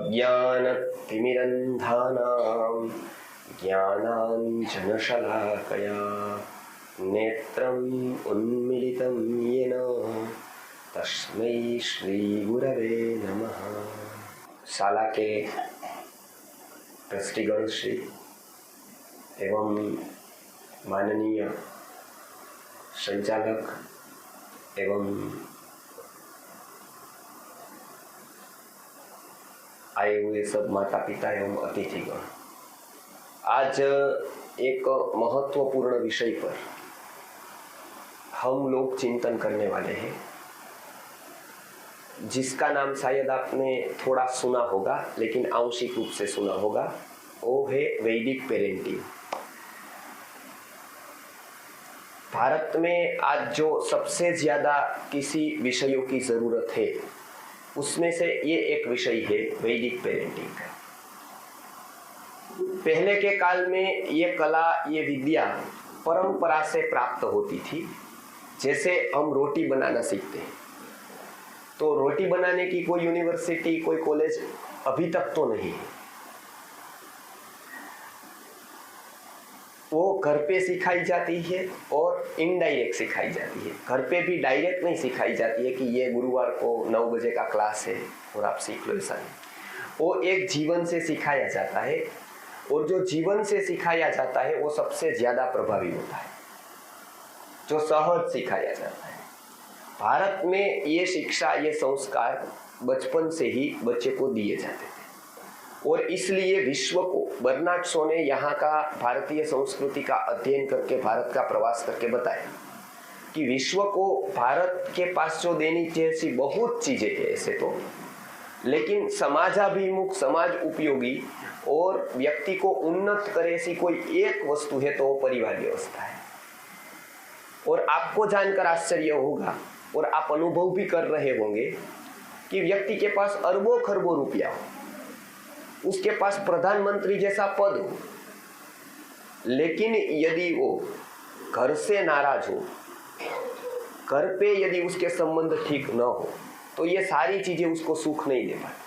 अज्ञानतिमिरन्धानां ज्ञानाञ्जनशलाकया नेत्रम् उन्मीलितं येन तस्मै श्रीगुरवे नमः। शाला के ट्रस्टीगण श्री एवं माननीय संचालक एवं आए हुए सब माता पिता एवं अतिथिगण, आज एक महत्वपूर्ण विषय पर हम लोग चिंतन करने वाले हैं, जिसका नाम शायद आपने थोड़ा सुना होगा लेकिन आंशिक रूप से सुना होगा। वो है वैदिक पेरेंटिंग। भारत में आज जो सबसे ज्यादा किसी विषयों की जरूरत है उसमें से ये एक विषय है वैदिक पेरेंटिंग। पहले के काल में ये कला, ये विद्या परंपरा से प्राप्त होती थी। जैसे हम रोटी बनाना सीखते हैं तो रोटी बनाने की कोई यूनिवर्सिटी, कोई कॉलेज अभी तक तो नहीं है। वो घर पे सिखाई जाती है और इनडायरेक्ट सिखाई जाती है। घर पे भी डायरेक्ट नहीं सिखाई जाती है कि ये गुरुवार को 9 बजे का क्लास है और आप सीख लो, ऐसा नहीं। वो एक जीवन से सिखाया जाता है और जो जीवन से सिखाया जाता है वो सबसे ज्यादा प्रभावी होता है, जो सहज सिखाया जाता है। भारत में ये शिक्षा, ये संस्कार बचपन से ही बच्चे को दिए जाते थे और इसलिए विश्व को बर्नार्ड शॉ ने यहाँ का भारतीय संस्कृति का अध्ययन करके, भारत का प्रवास करके बताया कि विश्व को भारत के पास जो देनी जैसी बहुत चीजें हैं ऐसे तो, लेकिन समाजाभिमुख, समाज उपयोगी और व्यक्ति को उन्नत करे ऐसी कोई एक वस्तु है तो वो परिवार व्यवस्था है। और आपको जानकर आश्चर्य होगा और आप अनुभव भी कर रहे होंगे कि व्यक्ति के पास अरबों खरबों रुपया हो, उसके पास प्रधानमंत्री जैसा पद हो, लेकिन यदि वो घर से नाराज हो, घर पे यदि उसके संबंध ठीक न हो, तो ये सारी चीजें उसको सुख नहीं दे पाती।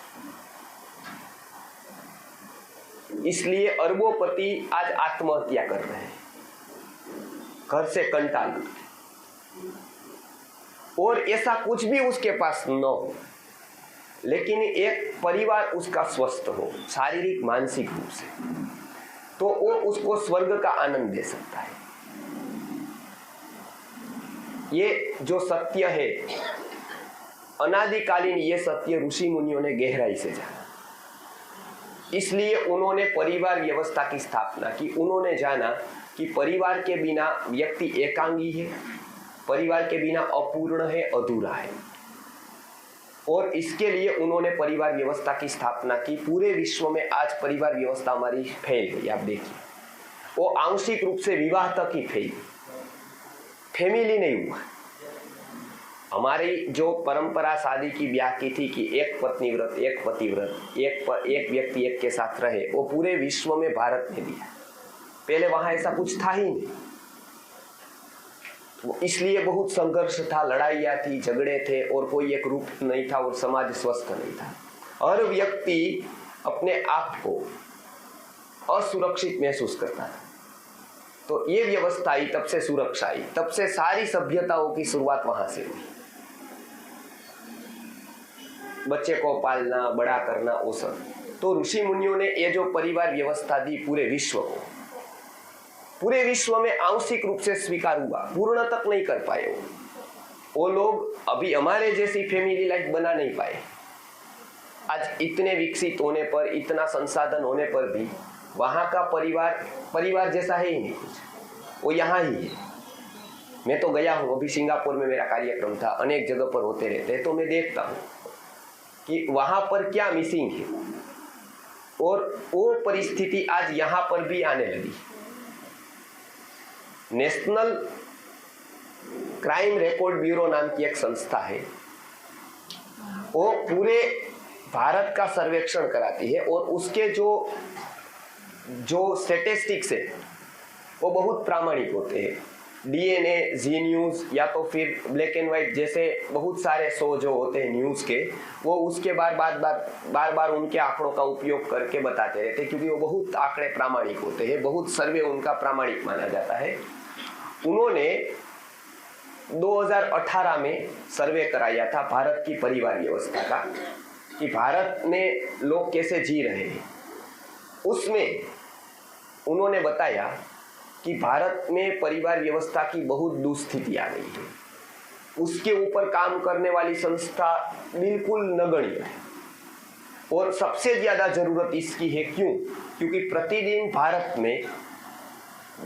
इसलिए अरबोपति आज आत्महत्या कर रहे हैं घर से कंटाल करके, और ऐसा कुछ भी उसके पास न हो, लेकिन एक परिवार उसका स्वस्थ हो शारीरिक मानसिक रूप से, तो वो उसको स्वर्ग का आनंद दे सकता है। ये जो सत्य है अनादिकालीन, ये सत्य ऋषि मुनियों ने गहराई से जाना, इसलिए उन्होंने परिवार व्यवस्था की स्थापना की। उन्होंने जाना कि परिवार के बिना व्यक्ति एकांगी है, परिवार के बिना अपूर्ण है, अधूरा है, और इसके लिए उन्होंने परिवार व्यवस्था की स्थापना की। पूरे विश्व में आज परिवार व्यवस्था हमारी फैल गई। आप देखिए, वो आंशिक रूप से विवाह तक ही फैली, फैमिली नहीं हुआ। हमारी जो परंपरा शादी की ब्याह की थी कि एक पत्नी व्रत, एक पति व्रत, एक व्यक्ति एक के साथ रहे, वो पूरे विश्व में भारत ने दिया। पहले वहां ऐसा कुछ था ही नहीं, इसलिए बहुत संघर्ष था, लड़ाइयाँ थी, झगड़े थे और कोई एक रूप नहीं था और समाज स्वस्थ नहीं था। हर व्यक्ति अपने आप को असुरक्षित महसूस करता था। तो ये व्यवस्था आई, तब से सुरक्षा आई, तब से सारी सभ्यताओं की शुरुआत वहां से हुई। बच्चे को पालना, बड़ा करना, वो सब। तो ऋषि मुनियों ने ये जो परिवार व्यवस्था दी पूरे विश्व को, पूरे विश्व में आंशिक रूप से स्वीकार हुआ, पूर्ण तक नहीं कर पाए। वो लोग अभी हमारे जैसी फैमिली लाइफ बना नहीं पाए। आज इतने विकसित होने पर, इतना संसाधन होने पर भी वहां का परिवार जैसा है ही नहीं कुछ, वो यहाँ ही है। मैं तो गया हूँ, अभी सिंगापुर में मेरा कार्यक्रम था, अनेक जगह पर होते रहते हैं, तो मैं देखता हूँ कि वहां पर क्या मिसिंग है, और वो परिस्थिति आज यहाँ पर भी आने लगी। नेशनल क्राइम रिकॉर्ड ब्यूरो नाम की एक संस्था है, वो पूरे भारत का सर्वेक्षण कराती है और उसके जो स्टैटिस्टिक्स है वो बहुत प्रामाणिक होते हैं। DNA, जी न्यूज़ या तो फिर ब्लैक एंड व्हाइट जैसे बहुत सारे शो जो होते हैं न्यूज़ के, वो उसके बार बार उनके आंकड़ों का उपयोग करके बताते रहते हैं, क्योंकि वो बहुत आंकड़े प्रामाणिक होते हैं, बहुत सर्वे उनका प्रामाणिक माना जाता है। उन्होंने 2018 में सर्वे कराया था भारत की परिवार व्यवस्था का, कि भारत में लोग कैसे जी रहे हैं। उसमें उन्होंने बताया कि भारत में परिवार व्यवस्था की बहुत दुस्थिति आ गई है, उसके ऊपर काम करने वाली संस्था बिल्कुल नगण्य है, और सबसे ज्यादा जरूरत इसकी है। क्यों? क्योंकि प्रतिदिन भारत में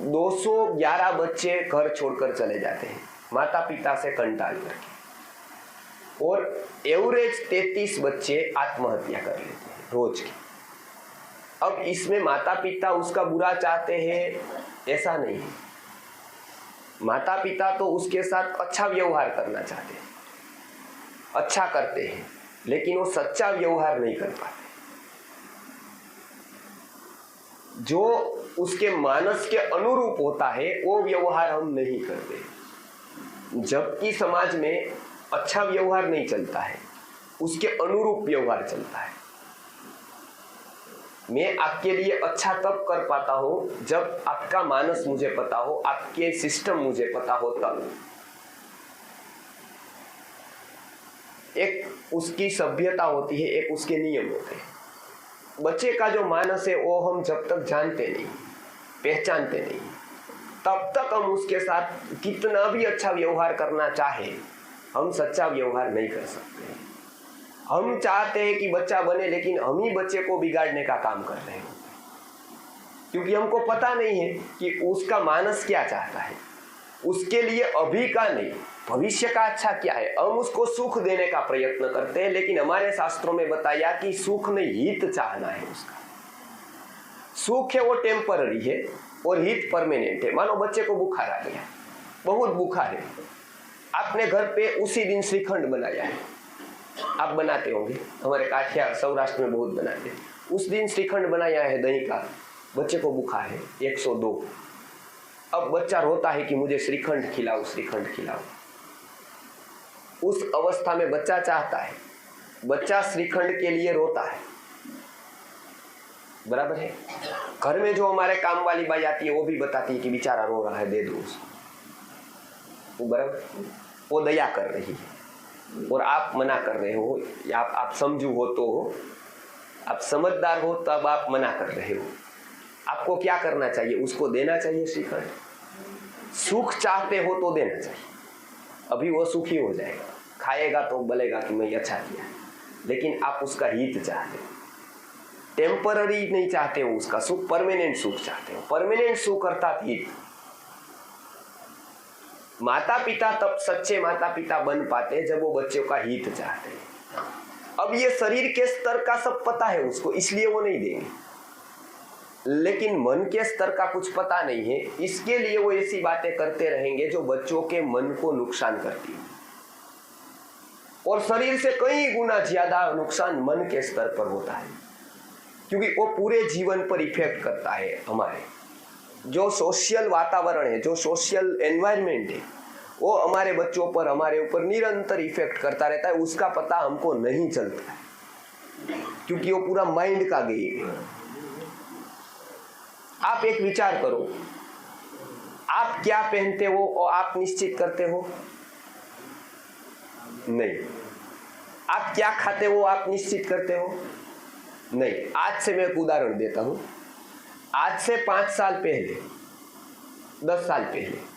211 बच्चे घर छोड़कर चले जाते हैं माता पिता से कंटाल करके, और एवरेज 33 बच्चे आत्महत्या कर लेते हैं रोज की। अब इसमें माता पिता उसका बुरा चाहते हैं ऐसा नहीं है, माता पिता तो उसके साथ अच्छा व्यवहार करना चाहते हैं, अच्छा करते हैं, लेकिन वो सच्चा व्यवहार नहीं कर पाते। जो उसके मानस के अनुरूप होता है वो व्यवहार हम नहीं करते। जबकि समाज में अच्छा व्यवहार नहीं चलता है, उसके अनुरूप व्यवहार चलता है। मैं आपके लिए अच्छा तब कर पाता हूं जब आपका मानस मुझे पता हो, आपके सिस्टम मुझे पता हो तब। एक उसकी सभ्यता होती है, एक उसके नियम होते हैं। बच्चे का जो मानस है वो हम जब तक जानते नहीं, पहचानते नहीं, तब तक हम उसके साथ कितना भी अच्छा व्यवहार करना चाहे, हम सच्चा व्यवहार नहीं कर सकते। हम चाहते हैं कि बच्चा बने, लेकिन हम ही बच्चे को बिगाड़ने का काम कर रहे हैं, क्योंकि हमको पता नहीं है कि उसका मानस क्या चाहता है, उसके लिए अभी का नहीं भविष्य का अच्छा क्या है। हम उसको सुख देने का प्रयत्न करते हैं, लेकिन हमारे शास्त्रों में बताया कि सुख नहीं, हित चाहना है उसका। सुख है वो टेम्पररी है और हित परमानेंट है। मानो बच्चे को बुखार आ गया, बहुत बुखार है, आपने घर पे उसी दिन श्रीखंड बनाया है, आप बनाते होंगे, हमारे काठिया सौराष्ट्र में बहुत बनाते हैं। उस दिन श्रीखंड बनाया है दही का, बच्चे को बुखार है 102। अब बच्चा रोता है कि मुझे श्रीखंड खिलाओ, श्रीखंड खिलाओ। उस अवस्था में बच्चा चाहता है, बच्चा श्रीखंड के लिए रोता है, बराबर है। घर में जो हमारे काम वाली बाई आती है वो भी बताती है कि बेचारा रो रहा है, दे दो उसको, बराबर। वो दया कर रही है और आप मना कर रहे हो, या आप समझू हो तो, आप समझदार हो तब आप मना कर रहे हो। आपको क्या करना चाहिए? उसको देना चाहिए श्रीखंड। सुख चाहते हो तो देना चाहिए, अभी वो सुखी हो जाएगा, खाएगा तो बोलेगा कि मैं अच्छा किया। लेकिन आप उसका हित चाहते हो, टेम्पररी नहीं चाहते हो उसका सुख, परमानेंट सुख चाहते हो। परमानेंट सुख अर्थात हित। माता पिता तब सच्चे माता पिता बन पाते जब वो बच्चों का हित चाहते हैं। अब ये शरीर के स्तर का सब पता है उसको, इसलिए वो नहीं देंगे, लेकिन मन के स्तर का कुछ पता नहीं है, इसके लिए वो ऐसी बातें करते रहेंगे जो बच्चों के मन को नुकसान करती है। और शरीर से कई गुना ज्यादा नुकसान मन के स्तर पर होता है, क्योंकि वो पूरे जीवन पर इफेक्ट करता है। हमारे जो सोशल वातावरण है, जो सोशल एनवायरनमेंट है, वो हमारे बच्चों पर, हमारे ऊपर निरंतर इफेक्ट करता रहता है। उसका पता हमको नहीं चलता है, क्योंकि वो पूरा माइंड का गेम है। आप एक विचार करो, आप क्या पहनते हो और आप निश्चित करते हो? नहीं। आप क्या खाते हो आप निश्चित करते हो? नहीं। आज से मैं एक उदाहरण देता हूं। आज से 5 साल पहले, 10 साल पहले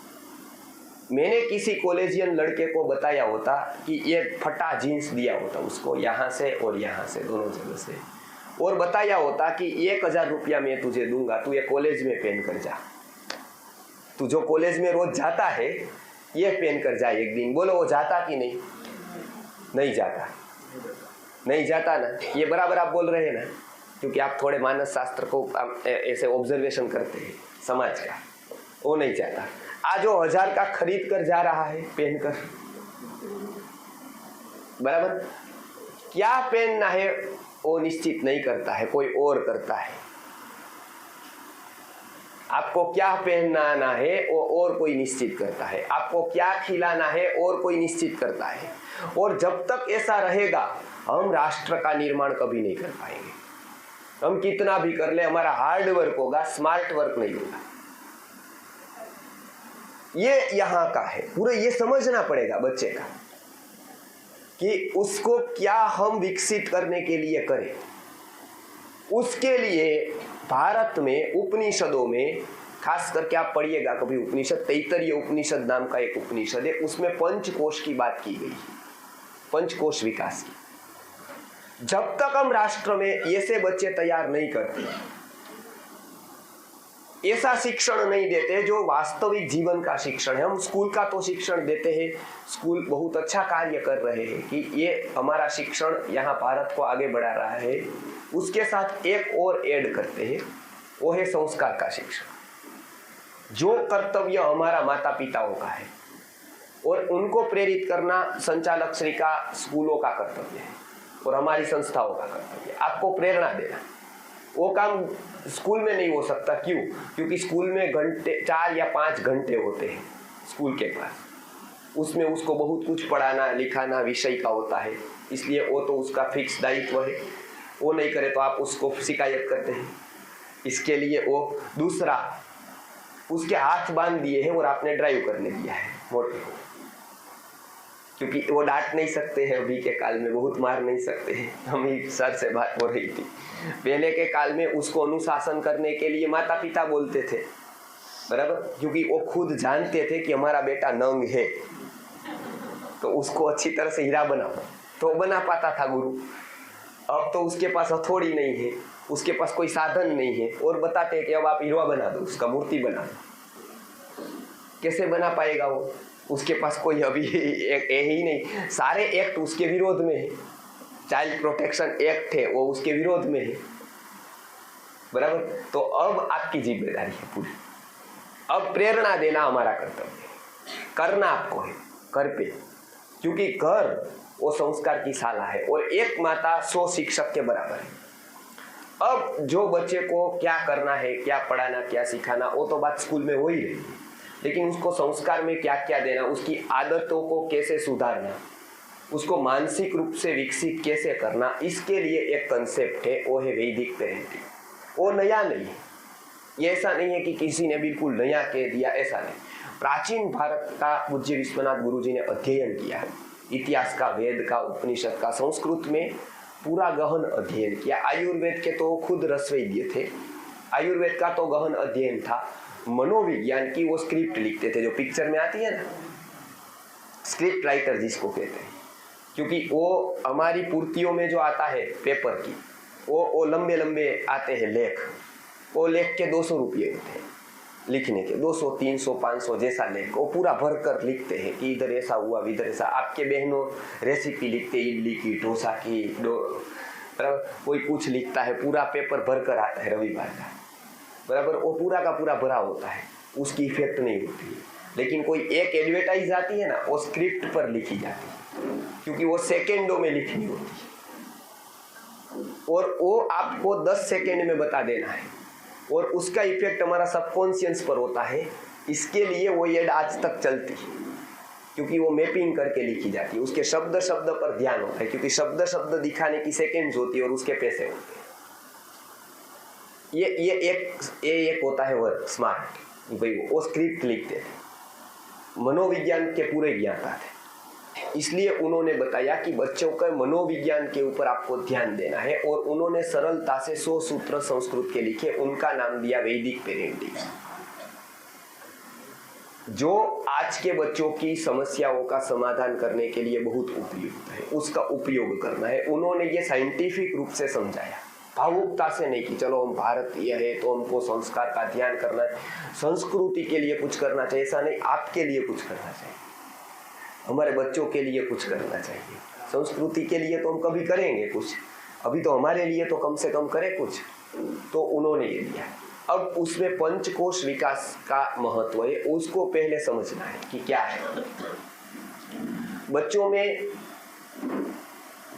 मैंने किसी कॉलेजियन लड़के को बताया होता कि ये फटा जीन्स दिया होता उसको, यहां से और यहां से, दोनों जगह से, और बताया होता कि 1000 रुपया मैं तुझे दूंगा, तू ये कॉलेज में पहन कर जा, तू जो कॉलेज में रोज जाता है ये पहन कर जा एक दिन। बोलो वो जाता कि नहीं? नहीं जाता, नहीं जाता ना। ये बराबर आप बोल रहे हैं ना, क्योंकि आप थोड़े मानस शास्त्र को ऐसे ऑब्जर्वेशन करते हैं समाज का। वो नहीं जाता। आज वो 1000 का खरीद कर जा रहा है पहनकर, बराबर। क्या पहनना है वो निश्चित नहीं करता है, कोई और करता है। आपको क्या पहनाना है वो और कोई निश्चित करता है, आपको क्या खिलाना है और कोई निश्चित करता है। और जब तक ऐसा रहेगा हम राष्ट्र का निर्माण कभी नहीं कर पाएंगे। हम कितना भी कर ले, हमारा हार्ड वर्क होगा, स्मार्ट वर्क नहीं होगा। ये यहाँ का है, पूरे ये समझना पड़ेगा बच्चे का कि उसको क्या हम विकसित करने के लिए करें। उसके लिए भारत में उपनिषदों में खास करके आप पढ़िएगा कभी उपनिषद, तैत्तरीय उपनिषद नाम का एक उपनिषद है, उसमें पंचकोश की बात की गई है, पंचकोश विकास की। जब तक हम राष्ट्र में ऐसे बच्चे तैयार नहीं करते, ऐसा शिक्षण नहीं देते जो वास्तविक जीवन का शिक्षण है। हम स्कूल का तो शिक्षण देते हैं, स्कूल बहुत अच्छा कार्य कर रहे हैं कि ये हमारा शिक्षण यहाँ भारत को आगे बढ़ा रहा है। उसके साथ एक और ऐड करते हैं, वो है संस्कार का शिक्षण। जो कर्तव्य हमारा माता पिताओं का है और उनको प्रेरित करना संचालक श्री का, स्कूलों का कर्तव्य है और हमारी संस्थाओं का कर्तव्य है, आपको प्रेरणा देना। वो काम स्कूल में नहीं हो सकता। क्यों? क्योंकि स्कूल में घंटे 4 या 5 घंटे होते हैं स्कूल के क्लास, उसमें उसको बहुत कुछ पढ़ाना लिखाना विषय का होता है, इसलिए वो तो उसका फिक्स दायित्व है। वो नहीं करे तो आप उसको शिकायत करते हैं। इसके लिए वो दूसरा उसके हाथ बांध दिए हैं और आपने ड्राइव करने दिया है मोटे को, क्योंकि वो डांट नहीं सकते हैं, अभी के काल में बहुत मार नहीं सकते हैं। हम ही सर से बात हो रही थी, पहले के काल में उसको अनुशासन करने के लिए माता पिता बोलते थे, बराबर, क्योंकि वो खुद जानते थे कि हमारा बेटा नंग है, तो उसको अच्छी तरह से हीरा बनाओ, तो बना पाता था गुरु। अब तो उसके पास हथौड़ी नहीं है, उसके पास कोई साधन नहीं है, और बताते हैं कि अब आप हीरा बना दो, उसका मूर्ति बना दो। कैसे बना पाएगा वो? उसके पास कोई अभी एक ही नहीं, सारे एक्ट उसके विरोध में है। चाइल्ड प्रोटेक्शन एक्ट है वो उसके विरोध में है, बराबर। तो अब आपकी जिम्मेदारी है पूरी, अब प्रेरणा देना हमारा कर्तव्य है, करना आपको है घर पे, क्योंकि घर वो संस्कार की शाला है और एक माता 100 शिक्षक के बराबर है। अब जो बच्चे को क्या करना है, क्या पढ़ाना, क्या सिखाना, वो तो बात स्कूल में हो ही रही है, लेकिन उसको संस्कार में क्या क्या देना, उसकी आदतों को कैसे सुधारना, उसको मानसिक रूप से विकसित कैसे करना, इसके लिए एक कंसेप्ट है, वो है वैदिक पेरेंटिंग। वो नया नहीं है, ये ऐसा नहीं है कि किसी ने बिल्कुल नया कह दिया, ऐसा नहीं। प्राचीन भारत का पूज्य विश्वनाथ गुरु जी ने अध्ययन किया है, इतिहास का, वेद का, उपनिषद का, संस्कृत में पूरा गहन अध्ययन किया। आयुर्वेद के तो खुद रसवैद्य थे, आयुर्वेद का तो गहन अध्ययन था। मनोविज्ञान की वो स्क्रिप्ट लिखते थे जो पिक्चर में आती है ना, स्क्रिप्ट राइटर जिसको कहते हैं, क्योंकि वो हमारी पूर्तियों में जो आता है पेपर की, वो लंबे लंबे आते हैं लेख, वो लेख के 200 रुपये होते हैं लिखने के, 200, 300, 500 जैसा लेख वो पूरा भर कर लिखते हैं कि इधर ऐसा हुआ, इधर ऐसा। आपके बहनों रेसिपी लिखते, इडली की, डोसा की, कोई कुछ लिखता है, पूरा पेपर भर कर आता है रविवार का, बराबर। वो पूरा का पूरा भरा होता है, उसकी इफेक्ट नहीं होती है। लेकिन कोई एक एडवर्टाइज आती है ना, वो स्क्रिप्ट पर लिखी जाती है, क्योंकि वो सेकेंडों में लिखनी होती है और वो आपको 10 सेकेंड में बता देना है, और उसका इफेक्ट हमारा सबकॉन्शियस पर होता है। इसके लिए वो एड आज तक चलती है, क्योंकि वो मैपिंग करके लिखी जाती है, उसके शब्द शब्द पर ध्यान होता है, क्योंकि शब्द शब्द दिखाने की सेकेंड्स होती है और उसके पैसे होते हैं। ये एक होता है वर्क स्मार्ट, भाई वो स्क्रिप्ट लिखते थे, मनोविज्ञान के पूरे ज्ञाता थे, इसलिए उन्होंने बताया कि बच्चों के मनोविज्ञान के ऊपर आपको ध्यान देना है, और उन्होंने सरलता से 100 सूत्र संस्कृत के लिखे, उनका नाम दिया वैदिक पेरेंटिंग, जो आज के बच्चों की समस्याओं का समाधान करने के लिए बहुत उपयुक्त है, उसका उपयोग करना है। उन्होंने ये साइंटिफिक रूप से समझाया, भावुकता से नहीं कि चलो हम भारतीय है तो हमको संस्कार का ध्यान करना है, संस्कृति के लिए कुछ करना चाहिए, ऐसा नहीं, आपके लिए कुछ करना चाहिए, हमारे बच्चों के लिए कुछ करना चाहिए। संस्कृति के लिए तो हम कभी करेंगे कुछ, अभी तो हमारे लिए तो कम से कम करें कुछ। तो उन्होंने ये दिया। अब उसमें पंचकोश विकास का महत्व है, उसको पहले समझना है कि क्या है। बच्चों में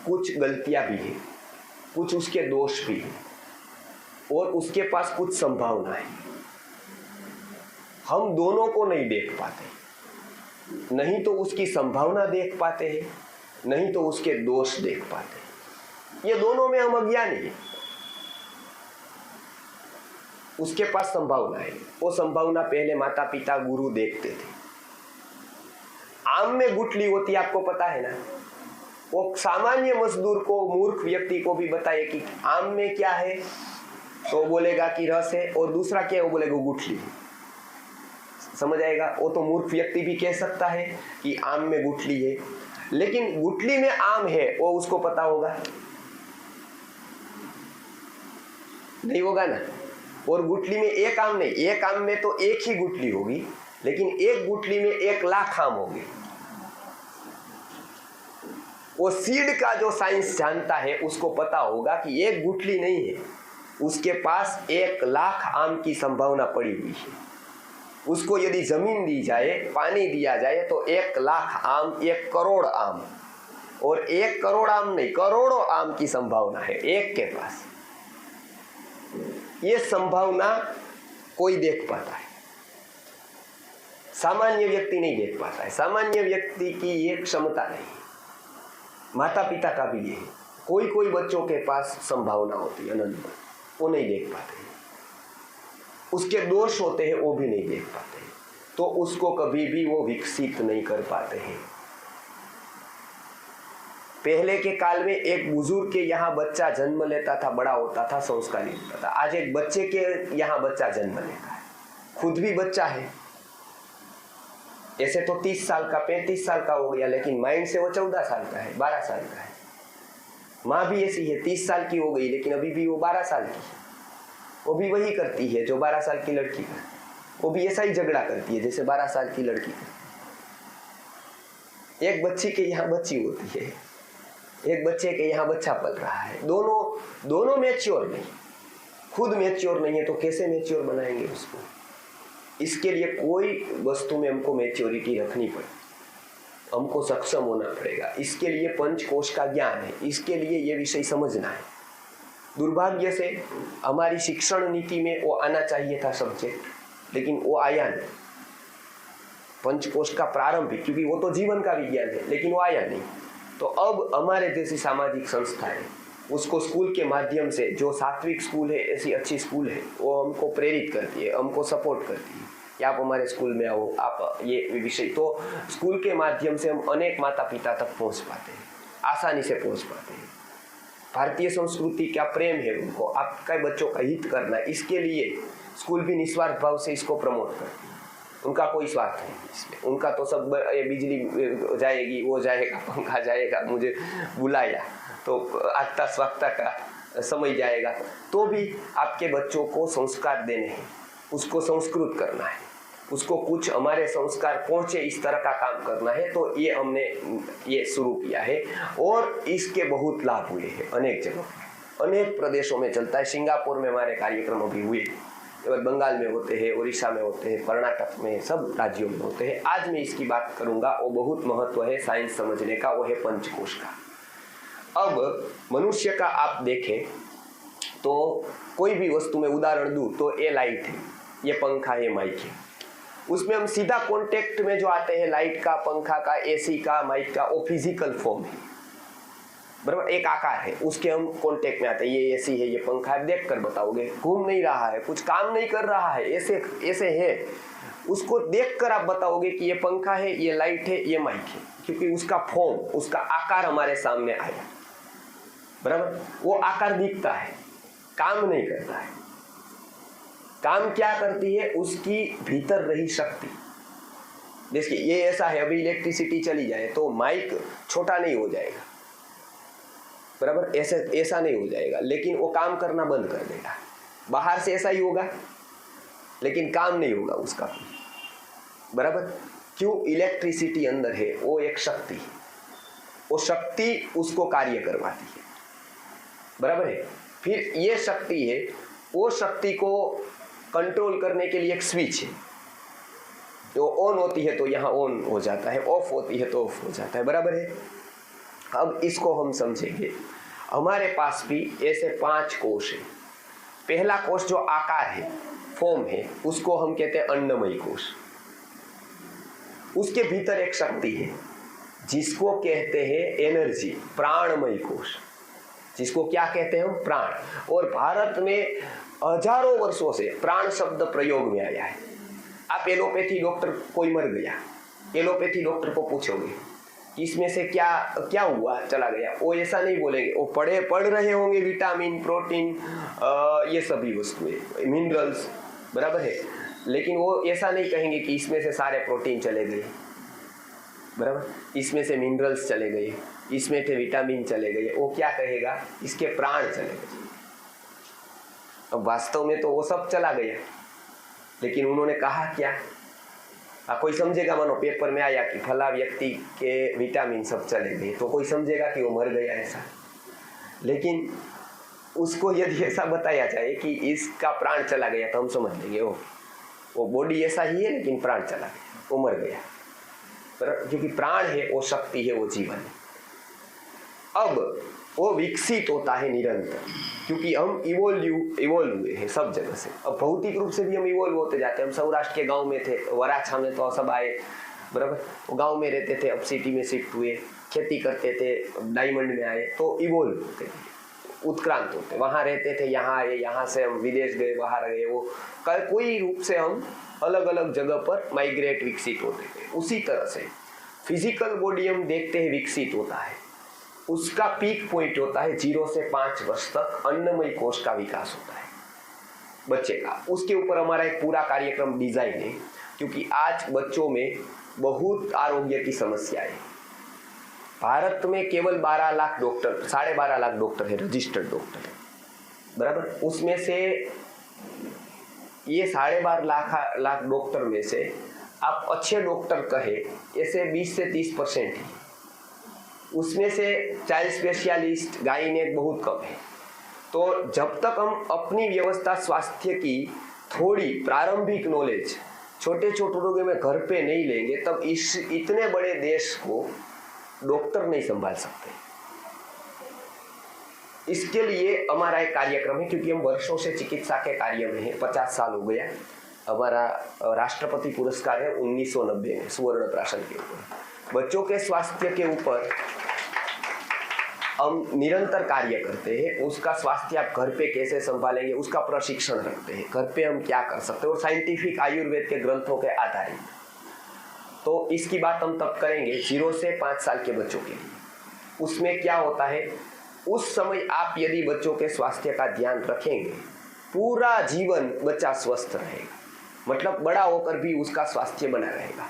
कुछ गलतियां भी है, कुछ उसके दोष भी है, और उसके पास कुछ संभावना है। हम दोनों को नहीं देख पाते, नहीं तो उसकी संभावना देख पाते हैं, नहीं तो उसके दोष देख पाते हैं। ये दोनों में हम अज्ञानी हैं। उसके पास संभावना है, वो संभावना पहले माता पिता गुरु देखते थे। आम में गुठली होती है, आपको पता है ना। वो सामान्य मजदूर को, मूर्ख व्यक्ति को भी बताए कि आम में क्या है, तो बोलेगा कि रस है, और दूसरा क्या है, वो बोलेगा गुठली। समझ आएगा? वो तो मूर्ख व्यक्ति भी कह सकता है कि आम में गुठली है, लेकिन गुठली में आम है वो उसको पता होगा? नहीं होगा ना। और गुठली में एक आम नहीं, एक आम में तो एक ही गुठली होगी, लेकिन एक गुठली में 1,00,000 आम होंगे। वो सीड का जो साइंस जानता है उसको पता होगा कि एक गुठली नहीं है, उसके पास 1,00,000 आम की संभावना पड़ी हुई है। उसको यदि जमीन दी जाए, पानी दिया जाए, तो 1,00,000 आम, 1 करोड़ आम, और 1 करोड़ आम नहीं, करोड़ों आम की संभावना है एक के पास। ये संभावना कोई देख पाता है, सामान्य व्यक्ति नहीं देख पाता है। सामान्य व्यक्ति की ये क्षमता नहीं, माता पिता का भी ये है। कोई कोई बच्चों के पास संभावना होती है अनंत, वो नहीं देख पाते हैं। उसके दोष होते हैं, वो भी नहीं देख पाते हैं, तो उसको कभी भी वो विकसित नहीं कर पाते हैं। पहले के काल में एक बुजुर्ग के यहाँ बच्चा जन्म लेता था, बड़ा होता था, संस्कारी होता था। आज एक बच्चे के यहाँ बच्चा जन्म लेता है, खुद भी बच्चा है। ऐसे तो 30 साल का, 35 साल का हो गया, लेकिन माइंड से वो 14 साल का है, 12 साल का है। माँ भी ऐसी है, 30 साल की हो गई, लेकिन अभी भी वो 12 साल की है। वो भी वही करती है जो 12 साल की लड़की करती है। वो भी ऐसा ही झगड़ा करती है जैसे 12 साल की लड़की करती है। एक बच्ची के यहाँ बच्ची होती है, एक बच्चे के यहाँ बच्चा पल रहा है। दोनों मैच्योर नहीं, खुद मैच्योर नहीं है, तो कैसे मैच्योर बनाएंगे उसको? इसके लिए कोई वस्तु में हमको मैच्योरिटी रखनी पड़ेगी, हमको सक्षम होना पड़ेगा। इसके लिए पंचकोश का ज्ञान है, इसके लिए ये विषय समझना है। दुर्भाग्य से हमारी शिक्षण नीति में वो आना चाहिए था सब्जेक्ट, लेकिन वो आया नहीं। पंचकोश का प्रारंभिक, क्योंकि वो तो जीवन का विज्ञान है, लेकिन वो आया नहीं। तो अब हमारे जैसी सामाजिक संस्थाएं उसको स्कूल के माध्यम से, जो सात्विक स्कूल है, ऐसी अच्छी स्कूल है, वो हमको प्रेरित करती है, हमको सपोर्ट करती है कि आप हमारे स्कूल में आओ, आप ये विषय। तो स्कूल के माध्यम से हम अनेक माता पिता तक पहुंच पाते हैं, आसानी से पहुंच पाते हैं। भारतीय संस्कृति क्या प्रेम है उनको, आपके बच्चों का हित करना है, इसके लिए स्कूल भी निस्वार्थ भाव से इसको प्रमोट करती है। उनका कोई स्वार्थ नहीं इसमें, उनका तो सब बिजली जाएगी, वो जाएगा, पंखा जाएगा, मुझे बुलाया तो आगता स्वागता का समय जाएगा, तो भी आपके बच्चों को संस्कार देने हैं, उसको संस्कृत करना है, उसको कुछ हमारे संस्कार पहुंचे इस तरह का काम करना है। तो ये हमने ये शुरू किया है और इसके बहुत लाभ हुए हैं। अनेक जगह, अनेक प्रदेशों में चलता है। सिंगापुर में हमारे कार्यक्रम अभी हुए, बंगाल में होते हैं, उड़ीसा में होते हैं, कर्नाटक में, सब राज्यों में होते हैं। आज मैं इसकी बात करूंगा, वो बहुत महत्व है साइंस समझने का, वो है पंचकोश का। अब मनुष्य का आप देखें तो कोई भी वस्तु में उदाहरण दूं तो ये लाइट है, ये पंखा है, माइक है, उसमें हम सीधा कांटेक्ट में जो आते हैं, लाइट का, पंखा का, एसी का, माइक का, वो फिजिकल फॉर्म है, बराबर, एक आकार है, उसके हम कांटेक्ट में आते हैं। ये एसी है, ये पंखा है, देख कर बताओगे, घूम नहीं रहा है, कुछ काम नहीं कर रहा है, ऐसे ऐसे है, उसको देख कर आप बताओगे कि ये पंखा है, ये लाइट है, ये माइक है, क्योंकि उसका फॉर्म, उसका आकार हमारे सामने आया, बराबर। वो आकार दिखता है, काम नहीं करता है। काम क्या करती है? उसकी भीतर रही शक्ति। देखिए ये ऐसा है, अभी इलेक्ट्रिसिटी चली जाए तो माइक छोटा नहीं हो जाएगा, बराबर, ऐसा नहीं हो जाएगा, लेकिन वो काम करना बंद कर देगा। बाहर से ऐसा ही होगा, लेकिन काम नहीं होगा उसका, बराबर। क्यों? इलेक्ट्रिसिटी अंदर है, वो एक शक्ति है, वो शक्ति उसको कार्य करवाती है, बराबर है। फिर ये शक्ति है, वो शक्ति को कंट्रोल करने के लिए एक स्विच है, जो ऑन होती है तो यहाँ ऑन हो जाता है, ऑफ होती है तो ऑफ हो जाता है, बराबर है। अब इसको हम समझेंगे। हमारे पास भी ऐसे 5 कोश है। पहला कोश जो आकार है, फॉर्म है उसको हम कहते हैं अन्नमय कोश। उसके भीतर एक शक्ति है जिसको कहते हैं एनर्जी, प्राणमय कोश, जिसको क्या कहते हैं हम, प्राण। और भारत में हजारों वर्षों से प्राण शब्द प्रयोग में आया है। आप एलोपैथी डॉक्टर, कोई मर गया, एलोपैथी डॉक्टर को पूछोगे इसमें से क्या क्या हुआ, चला गया, वो ऐसा नहीं बोलेंगे। वो पढ़ रहे होंगे विटामिन, प्रोटीन, ये सभी वस्तुएं, मिनरल्स, बराबर है, लेकिन वो ऐसा नहीं कहेंगे कि इसमें से सारे प्रोटीन चले गए, बराबर, इसमें से मिनरल्स चले गए, इसमें से विटामिन चले गए। वो क्या कहेगा, इसके प्राण चले गए। अब वास्तव में तो वो सब चला गया, लेकिन उन्होंने कहा क्या, कोई समझेगा, मानो पेपर में आया कि फला व्यक्ति के विटामिन सब चले गए, तो कोई समझेगा कि वो मर गया ऐसा। लेकिन उसको यदि ऐसा बताया जाए कि इसका प्राण चला गया, तो हम समझ लेंगे वो बॉडी ऐसा ही है लेकिन प्राण चला गया, वो मर गया। पर क्योंकि प्राण है, वो शक्ति है, वो जीवन है। अब वो विकसित होता है निरंतर, क्योंकि हम इवोल्व हुए हैं सब जगह से। अब भौतिक रूप से भी हम इवोल्व होते जाते हैं। हम सौराष्ट्र के गांव में थे, वराछा में तो सब आए, बराबर, वो गांव में रहते थे, अब सिटी में शिफ्ट हुए, खेती करते थे, डायमंड में आए, तो इवोल्व होते थे, उत्क्रांत होते, वहां रहते थे, यहाँ आए, यहाँ से हम विदेश गए, बाहर गए, वो कोई रूप से हम अलग अलग जगह पर माइग्रेट, विकसित होते थे। उसी तरह से फिजिकल बॉडी हम देखते हैं विकसित होता है, उसका पीक पॉइंट होता है 0 से 5 वर्ष तक अन्नमय कोश का विकास होता है बच्चे का। उसके ऊपर हमारा एक पूरा कार्यक्रम डिजाइन है, क्योंकि आज बच्चों में बहुत आरोग्य की समस्या है। भारत में केवल 12 लाख डॉक्टर, 12.5 लाख डॉक्टर है, रजिस्टर्ड डॉक्टर, बराबर। उसमें से ये 12.5 लाख डॉक्टर में से आप अच्छे डॉक्टर कहे ऐसे 20 से 30% ही, उसमें से चाइल्ड स्पेशलिस्ट, गायनेक बहुत कम है। तो जब तक हम अपनी व्यवस्था स्वास्थ्य की थोड़ी प्रारंभिक नॉलेज छोटे छोटे रोगों में घर पे नहीं लेंगे, तब इस इतने बड़े देश को डॉक्टर नहीं संभाल सकते। इसके लिए हमारा एक कार्यक्रम है, क्योंकि हम वर्षों से चिकित्सा के कार्य में हैं, 50 साल हो गया। हमारा राष्ट्रपति पुरस्कार है 1990 में सुवर्ण प्राशन के ऊपर। बच्चों के स्वास्थ्य के ऊपर हम निरंतर कार्य करते हैं। उसका स्वास्थ्य आप घर पे कैसे संभालेंगे, उसका प्रशिक्षण रखते हैं, घर पे हम क्या कर सकते हैं, और साइंटिफिक आयुर्वेद के ग्रंथों के आधारित। तो इसकी बात हम तब करेंगे 0 से 5 साल के बच्चों के लिए। उसमें क्या होता है, उस समय आप यदि बच्चों के स्वास्थ्य का ध्यान रखेंगे, पूरा जीवन बच्चा स्वस्थ रहेगा, मतलब बड़ा होकर भी उसका स्वास्थ्य बना रहेगा।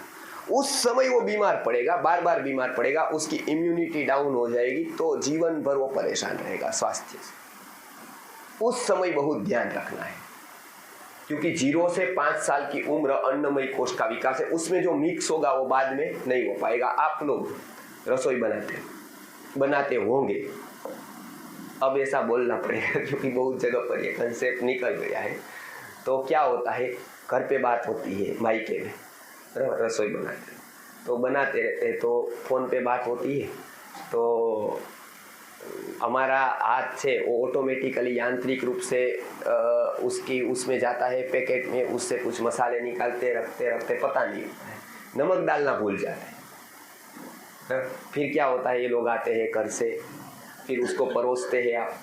उस समय वो बीमार पड़ेगा, बार बार बीमार पड़ेगा, उसकी इम्यूनिटी डाउन हो जाएगी, तो जीवन भर वो परेशान रहेगा स्वास्थ्य से। उस समय बहुत ध्यान रखना है, क्योंकि 0 से 5 साल की उम्र अन्नमय कोश का विकास है। उसमें जो मिक्स होगा वो बाद में नहीं हो पाएगा। आप लोग रसोई बनाते होंगे, अब ऐसा बोलना पड़ेगा क्योंकि बहुत जगह पर ये कंसेप्ट निकल गया है। तो क्या होता है, घर पे बात होती है मायके में, रसोई बनाते रहते, तो फोन पे बात होती है, तो हमारा हाथ से वो ऑटोमेटिकली यांत्रिक रूप से उसमें जाता है पैकेट में, उससे कुछ मसाले निकालते रखते पता नहीं होता है, नमक डालना भूल जाते हैं। फिर क्या होता है, ये लोग आते हैं घर से, फिर उसको परोसते हैं आप,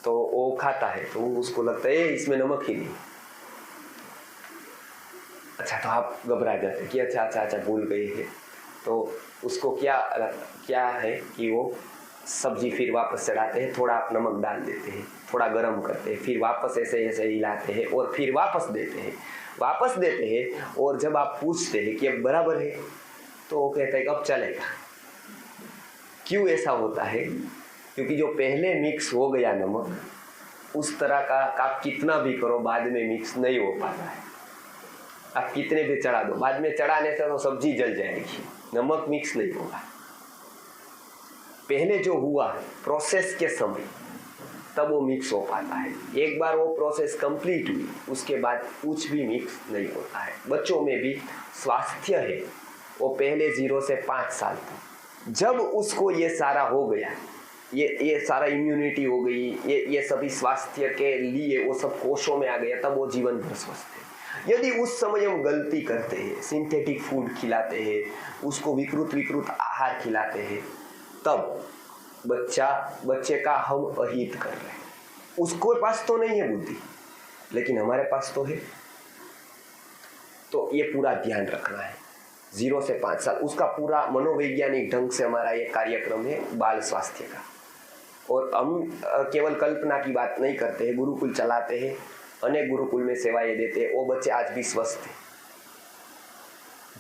तो वो खाता है, तो उसको लगता है इसमें नमक ही नहीं। अच्छा, तो आप घबरा जाते कि अच्छा भूल गए हैं। तो उसको क्या है कि वो सब्जी फिर वापस चढ़ाते हैं, थोड़ा आप नमक डाल देते हैं, थोड़ा गर्म करते हैं, फिर वापस ऐसे हिलाते हैं और फिर वापस देते हैं। और जब आप पूछते हैं कि अब बराबर है, तो वो कहता है कि अब चलेगा। क्यों ऐसा होता है? क्योंकि जो पहले मिक्स हो गया नमक, उस तरह का आप कितना भी करो बाद में मिक्स नहीं हो पाता है। आप कितने भी चढ़ा दो, बाद में चढ़ाने से तो सब्जी जल जाएगी, नमक मिक्स नहीं होगा। पहले जो हुआ प्रोसेस के समय, तब वो मिक्स हो पाता है। एक बार वो प्रोसेस कंप्लीट हुई, उसके बाद कुछ भी मिक्स नहीं होता है। बच्चों में भी स्वास्थ्य है, वो पहले 0 से 5 साल तक, जब उसको ये सारा हो गया, ये सारा इम्यूनिटी हो गई, ये सभी स्वास्थ्य के लिए वो सब कोशों में आ गया, तब वो जीवन भर स्वस्थ है। यदि उस समय हम गलती करते हैं, सिंथेटिक फूड खिलाते हैं, उसको विकृत आहार खिलाते हैं, तब बच्चे का हम अहित कर रहे हैं। उसको पास तो नहीं है बुद्धि, लेकिन हमारे पास तो है। तो ये पूरा ध्यान रखना है। 0 से 5 साल उसका पूरा मनोवैज्ञानिक ढंग से हमारा ये कार्यक्रम है बाल स्वास्थ्य का। और हम केवल कल्पना की बात नहीं करते हैं, गुरुकुल चलाते हैं, अनेक गुरुकुल में सेवाएं देते हैं, वो बच्चे आज भी स्वस्थ हैं।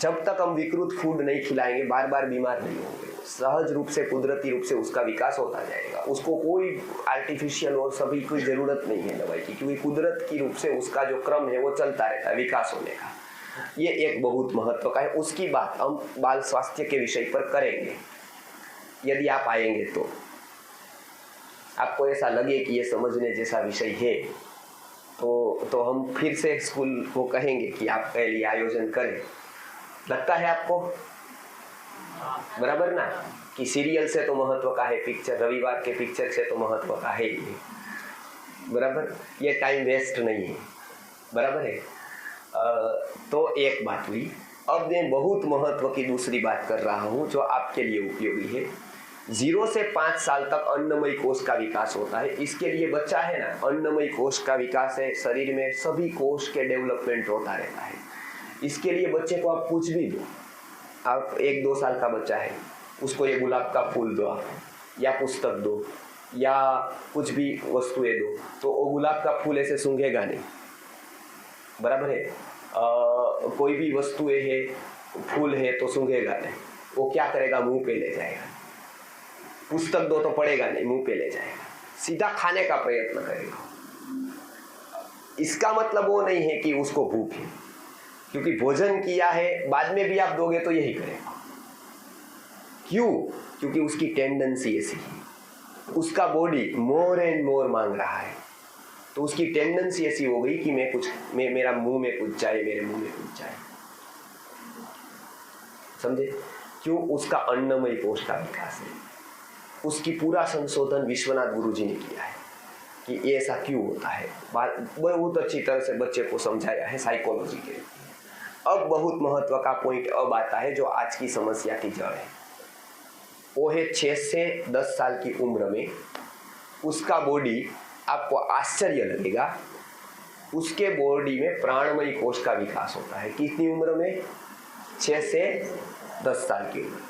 जब तक हम विकृत फूड नहीं खिलाएंगे, बार बार बीमार नहीं होंगे, सहज रूप से कुदरती रूप से उसका विकास होता जाएगा। उसको कोई आर्टिफिशियल और सभी कोई जरूरत नहीं है दवाई की, क्योंकि कुदरत की रूप से उसका जो क्रम है वो चलता रहता है विकास होने का। ये एक बहुत महत्व का है। उसकी बात हम बाल स्वास्थ्य के विषय पर करेंगे। यदि आप आएंगे तो आपको ऐसा लगे कि ये समझने जैसा विषय है, तो हम फिर से स्कूल को कहेंगे कि आपके लिए आयोजन करें। लगता है आपको बराबर ना, कि सीरियल से तो महत्व का है पिक्चर, रविवार के पिक्चर से तो महत्व का है ही बराबर। ये टाइम वेस्ट नहीं है, बराबर है। तो एक बात हुई। अब मैं बहुत महत्व की दूसरी बात कर रहा हूं जो आपके लिए उपयोगी है। 0 से 5 साल तक अन्नमय कोश का विकास होता है। इसके लिए बच्चा है ना, अन्नमय कोश का विकास है, शरीर में सभी कोश के डेवलपमेंट होता रहता है। इसके लिए बच्चे को आप कुछ भी दो, आप 1-2 साल का बच्चा है, उसको ये गुलाब का फूल दो आप, या पुस्तक दो, या कुछ भी वस्तुएं दो, तो वो गुलाब का फूल ऐसे सूंघेगा नहीं, बराबर है। कोई भी वस्तुएं है, फूल है तो सूंघेगा नहीं, वो क्या करेगा, मुंह पे ले जाएगा। पुस्तक दो तो पढ़ेगा नहीं, मुंह पे ले जाएगा, सीधा खाने का प्रयत्न करेगा। इसका मतलब वो नहीं है कि उसको भूख है, क्योंकि भोजन किया है बाद में भी आप दोगे तो यही करेगा। क्यों? क्योंकि उसकी टेंडेंसी ऐसी है, उसका बॉडी मोर एंड मोर मांग रहा है, तो उसकी टेंडेंसी ऐसी हो गई कि मेरा मुंह में कुछ जाए, मेरे मुंह में कुछ जाए। समझे? क्यों? उसका अन्नमय कोश का विकास है। उसकी पूरा संशोधन विश्वनाथ गुरुजी ने किया है कि ऐसा क्यों होता है। बहुत अच्छी तरह से बच्चे को समझाया है साइकोलॉजी के। अब बहुत महत्व का पॉइंट अब आता है जो आज की समस्या की जड़ है। वो है 6 से 10 साल की उम्र में उसका बॉडी, आपको आश्चर्य लगेगा, उसके बॉडी में प्राणमयी कोश का विकास होता है। कितनी उम्र में? 6 से 10 साल की उम्र।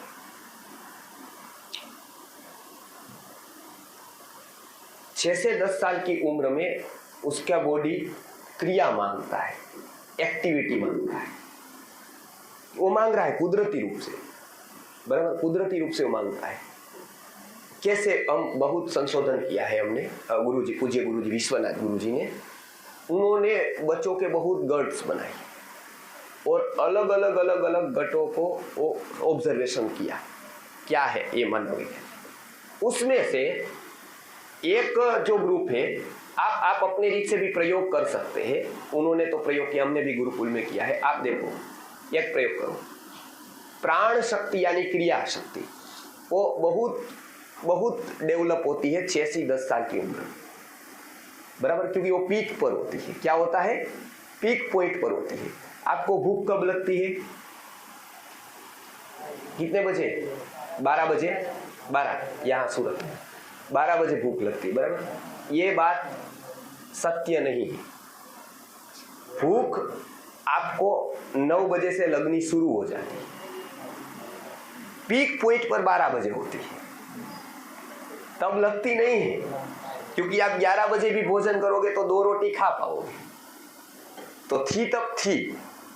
6 से 10 साल की उम्र में उसका बॉडी क्रिया मांगता है, एक्टिविटी मांगता है। वो मांग रहा है कुदरती रूप से, बराबर, कुदरती रूप से वो मांगता है। कैसे? हम बहुत संशोधन किया है हमने, गुरुजी, पूज्य गुरुजी विश्वनाथ गुरुजी ने, उन्होंने बच्चों के बहुत गट्स बनाए और अलग अलग गटों को वो ऑब्जर्वेशन किया, क्या है ये मनोविज्ञान। उसमें से एक जो ग्रुप है, आप अपने रीत से भी प्रयोग कर सकते हैं। उन्होंने तो प्रयोग किया, हमने भी गुरुकुल में किया है। आप देखो, एक प्रयोग करो, प्राण शक्ति यानी क्रिया शक्ति, वो बहुत डेवलप होती है 6 से 10 साल की उम्र, बराबर, क्योंकि वो पीक पर होती है। क्या होता है? पीक पॉइंट पर होती है। आपको भूख कब लगती है? कितने बजे? 12 बजे। 12 यहाँ सूरत में 12 बजे भूख लगती है, बराबर। ये बात सत्य नहीं है। भूख आपको 9 बजे से लगनी शुरू हो जाती है, पीक पॉइंट पर 12 बजे होती है, तब लगती नहीं है, क्योंकि आप 11 बजे भी भोजन करोगे तो 2 रोटी खा पाओगे। तो थी तब थी,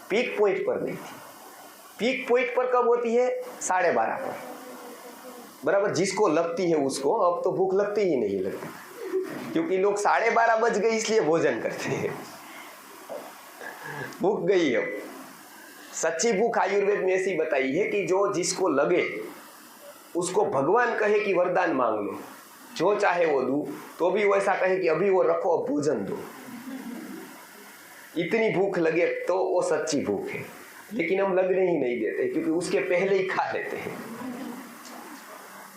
पीक पॉइंट पर नहीं थी। पीक पॉइंट पर कब होती है? 12:30 पर, बराबर। जिसको लगती है उसको अब तो भूख लगती ही नहीं लगती, क्योंकि लोग 12:30 बज गए इसलिए भोजन करते हैं। भूख गई। अब सच्ची भूख आयुर्वेद में ऐसी बताई है कि जो जिसको लगे उसको भगवान कहे कि वरदान मांग लो, जो चाहे वो दूं, तो भी वो ऐसा कहे कि अभी वो रखो, अब भोजन दो। इतनी भूख लगे तो वो सच्ची भूख है। लेकिन हम लगने ही नहीं देते, क्योंकि उसके पहले ही खा लेते हैं।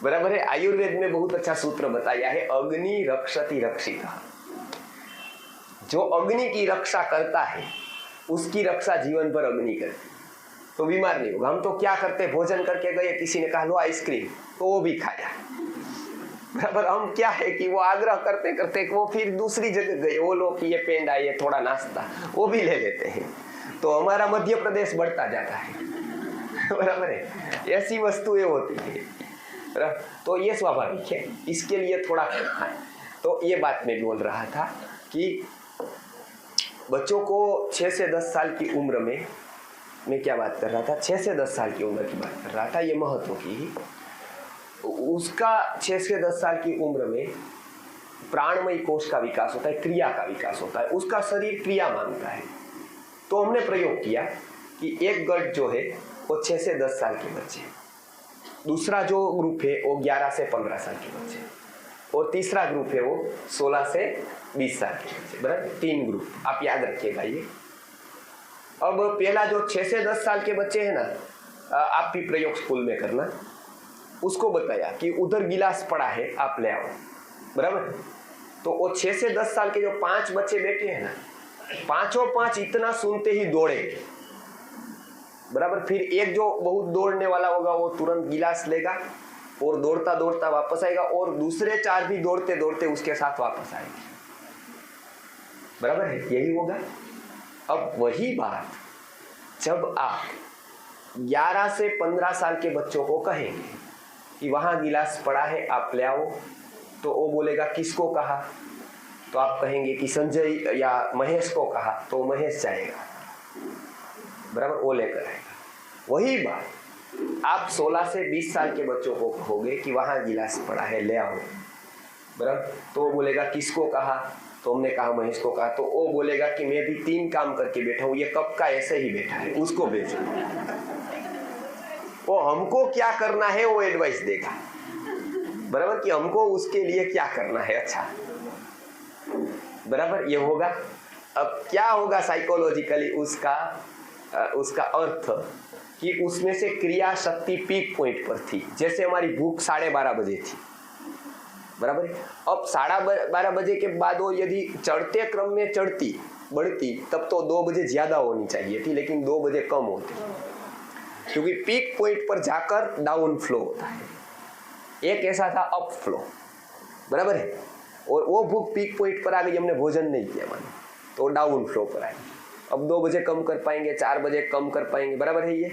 बराबर है। आयुर्वेद में बहुत अच्छा सूत्र बताया है, अग्नि रक्षति रक्षिता। जो अग्नि की रक्षा करता है उसकी रक्षा जीवन भर अग्नि करती, तो बीमार नहीं होगा। हम तो क्या करते, भोजन करके गए, किसी ने कहा लो आइसक्रीम, तो वो भी खाया, बराबर। हम क्या है कि वो आग्रह करते करते वो फिर दूसरी जगह गए, वो लोग ये पेंडा, ये थोड़ा नाश्ता, वो भी ले लेते हैं, तो हमारा मध्य प्रदेश बढ़ता जाता है, बराबर है। ऐसी वस्तुएं होती है, बराबर। तो ये स्वाभाविक है, इसके लिए थोड़ा है। तो ये बात मैं बोल रहा था कि बच्चों को 6 से 10 साल की उम्र में, मैं क्या बात कर रहा था, 6 से 10 साल की उम्र की बात कर रहा था, ये महत्व की ही। उसका 6 से 10 साल की उम्र में प्राणमयी कोश का विकास होता है, क्रिया का विकास होता है, उसका शरीर क्रिया मांगता है। तो हमने प्रयोग किया कि एक गट जो है वो 6 से 10 साल के बच्चे, दूसरा जो ग्रुप है वो 11 से 15 साल के बच्चे, और तीसरा ग्रुप है वो 16 से 20 साल के बच्चे, बराबर। 3 ग्रुप आप याद रखिएगा ये। अब पहला जो 6 से 10 साल के बच्चे हैं ना, आप भी प्रयोग स्कूल में करना, उसको बताया कि उधर गिलास पड़ा है, आप ले आओ, बराबर। तो वो 6 से 10 साल के जो 5 बच्चे बैठे हैं ना, पांचों 5 इतना सुनते ही दौड़े, बराबर। फिर एक जो बहुत दौड़ने वाला होगा वो तुरंत गिलास लेगा और दौड़ता दौड़ता वापस आएगा, और दूसरे 4 भी दौड़ते दौड़ते उसके साथ वापस आएंगे, बराबर है, यही होगा। अब वही बात जब आप 11 से 15 साल के बच्चों को कहेंगे कि वहां गिलास पड़ा है, आप ले आओ, तो वो बोलेगा किसको कहा, तो आप कहेंगे कि संजय या महेश को कहा, तो महेश जाएगा, बराबर, वो लेकर आएगा। वही बात आप 16 से 20 साल के बच्चों को कहोगे कि वहां गिलास पड़ा है, ले आओ, बराबर, तो वो बोलेगा किसको कहा, तो हमने कहा महेश को कहा, तो वो बोलेगा कि मैं भी 3 काम करके बैठा हूं, ये कब का ऐसे ही बैठा है, उसको भेजो। वो हमको क्या करना है वो एडवाइस देगा, बराबर, कि हमको उसके लिए क्या करना है, अच्छा, बराबर, ये होगा। अब क्या होगा साइकोलॉजिकली उसका अर्थ कि उसमें से क्रिया शक्ति पीक पॉइंट पर थी। जैसे हमारी भूख 12:30 बजे थी, बराबर। अब 12:30 बजे के बाद वो यदि चढ़ते क्रम में बढ़ती, तब तो 2 बजे ज्यादा होनी चाहिए थी, लेकिन 2 बजे कम होती, क्योंकि पीक पॉइंट पर जाकर डाउन फ्लो होता है। एक ऐसा था अप फ्लो, बराबर है, और वो भूख पीक पॉइंट पर आ गई, हमने भोजन नहीं किया माने, तो डाउन फ्लो पर आई। अब 2 बजे कम कर पाएंगे, 4 बजे कम कर पाएंगे, बराबर है ये।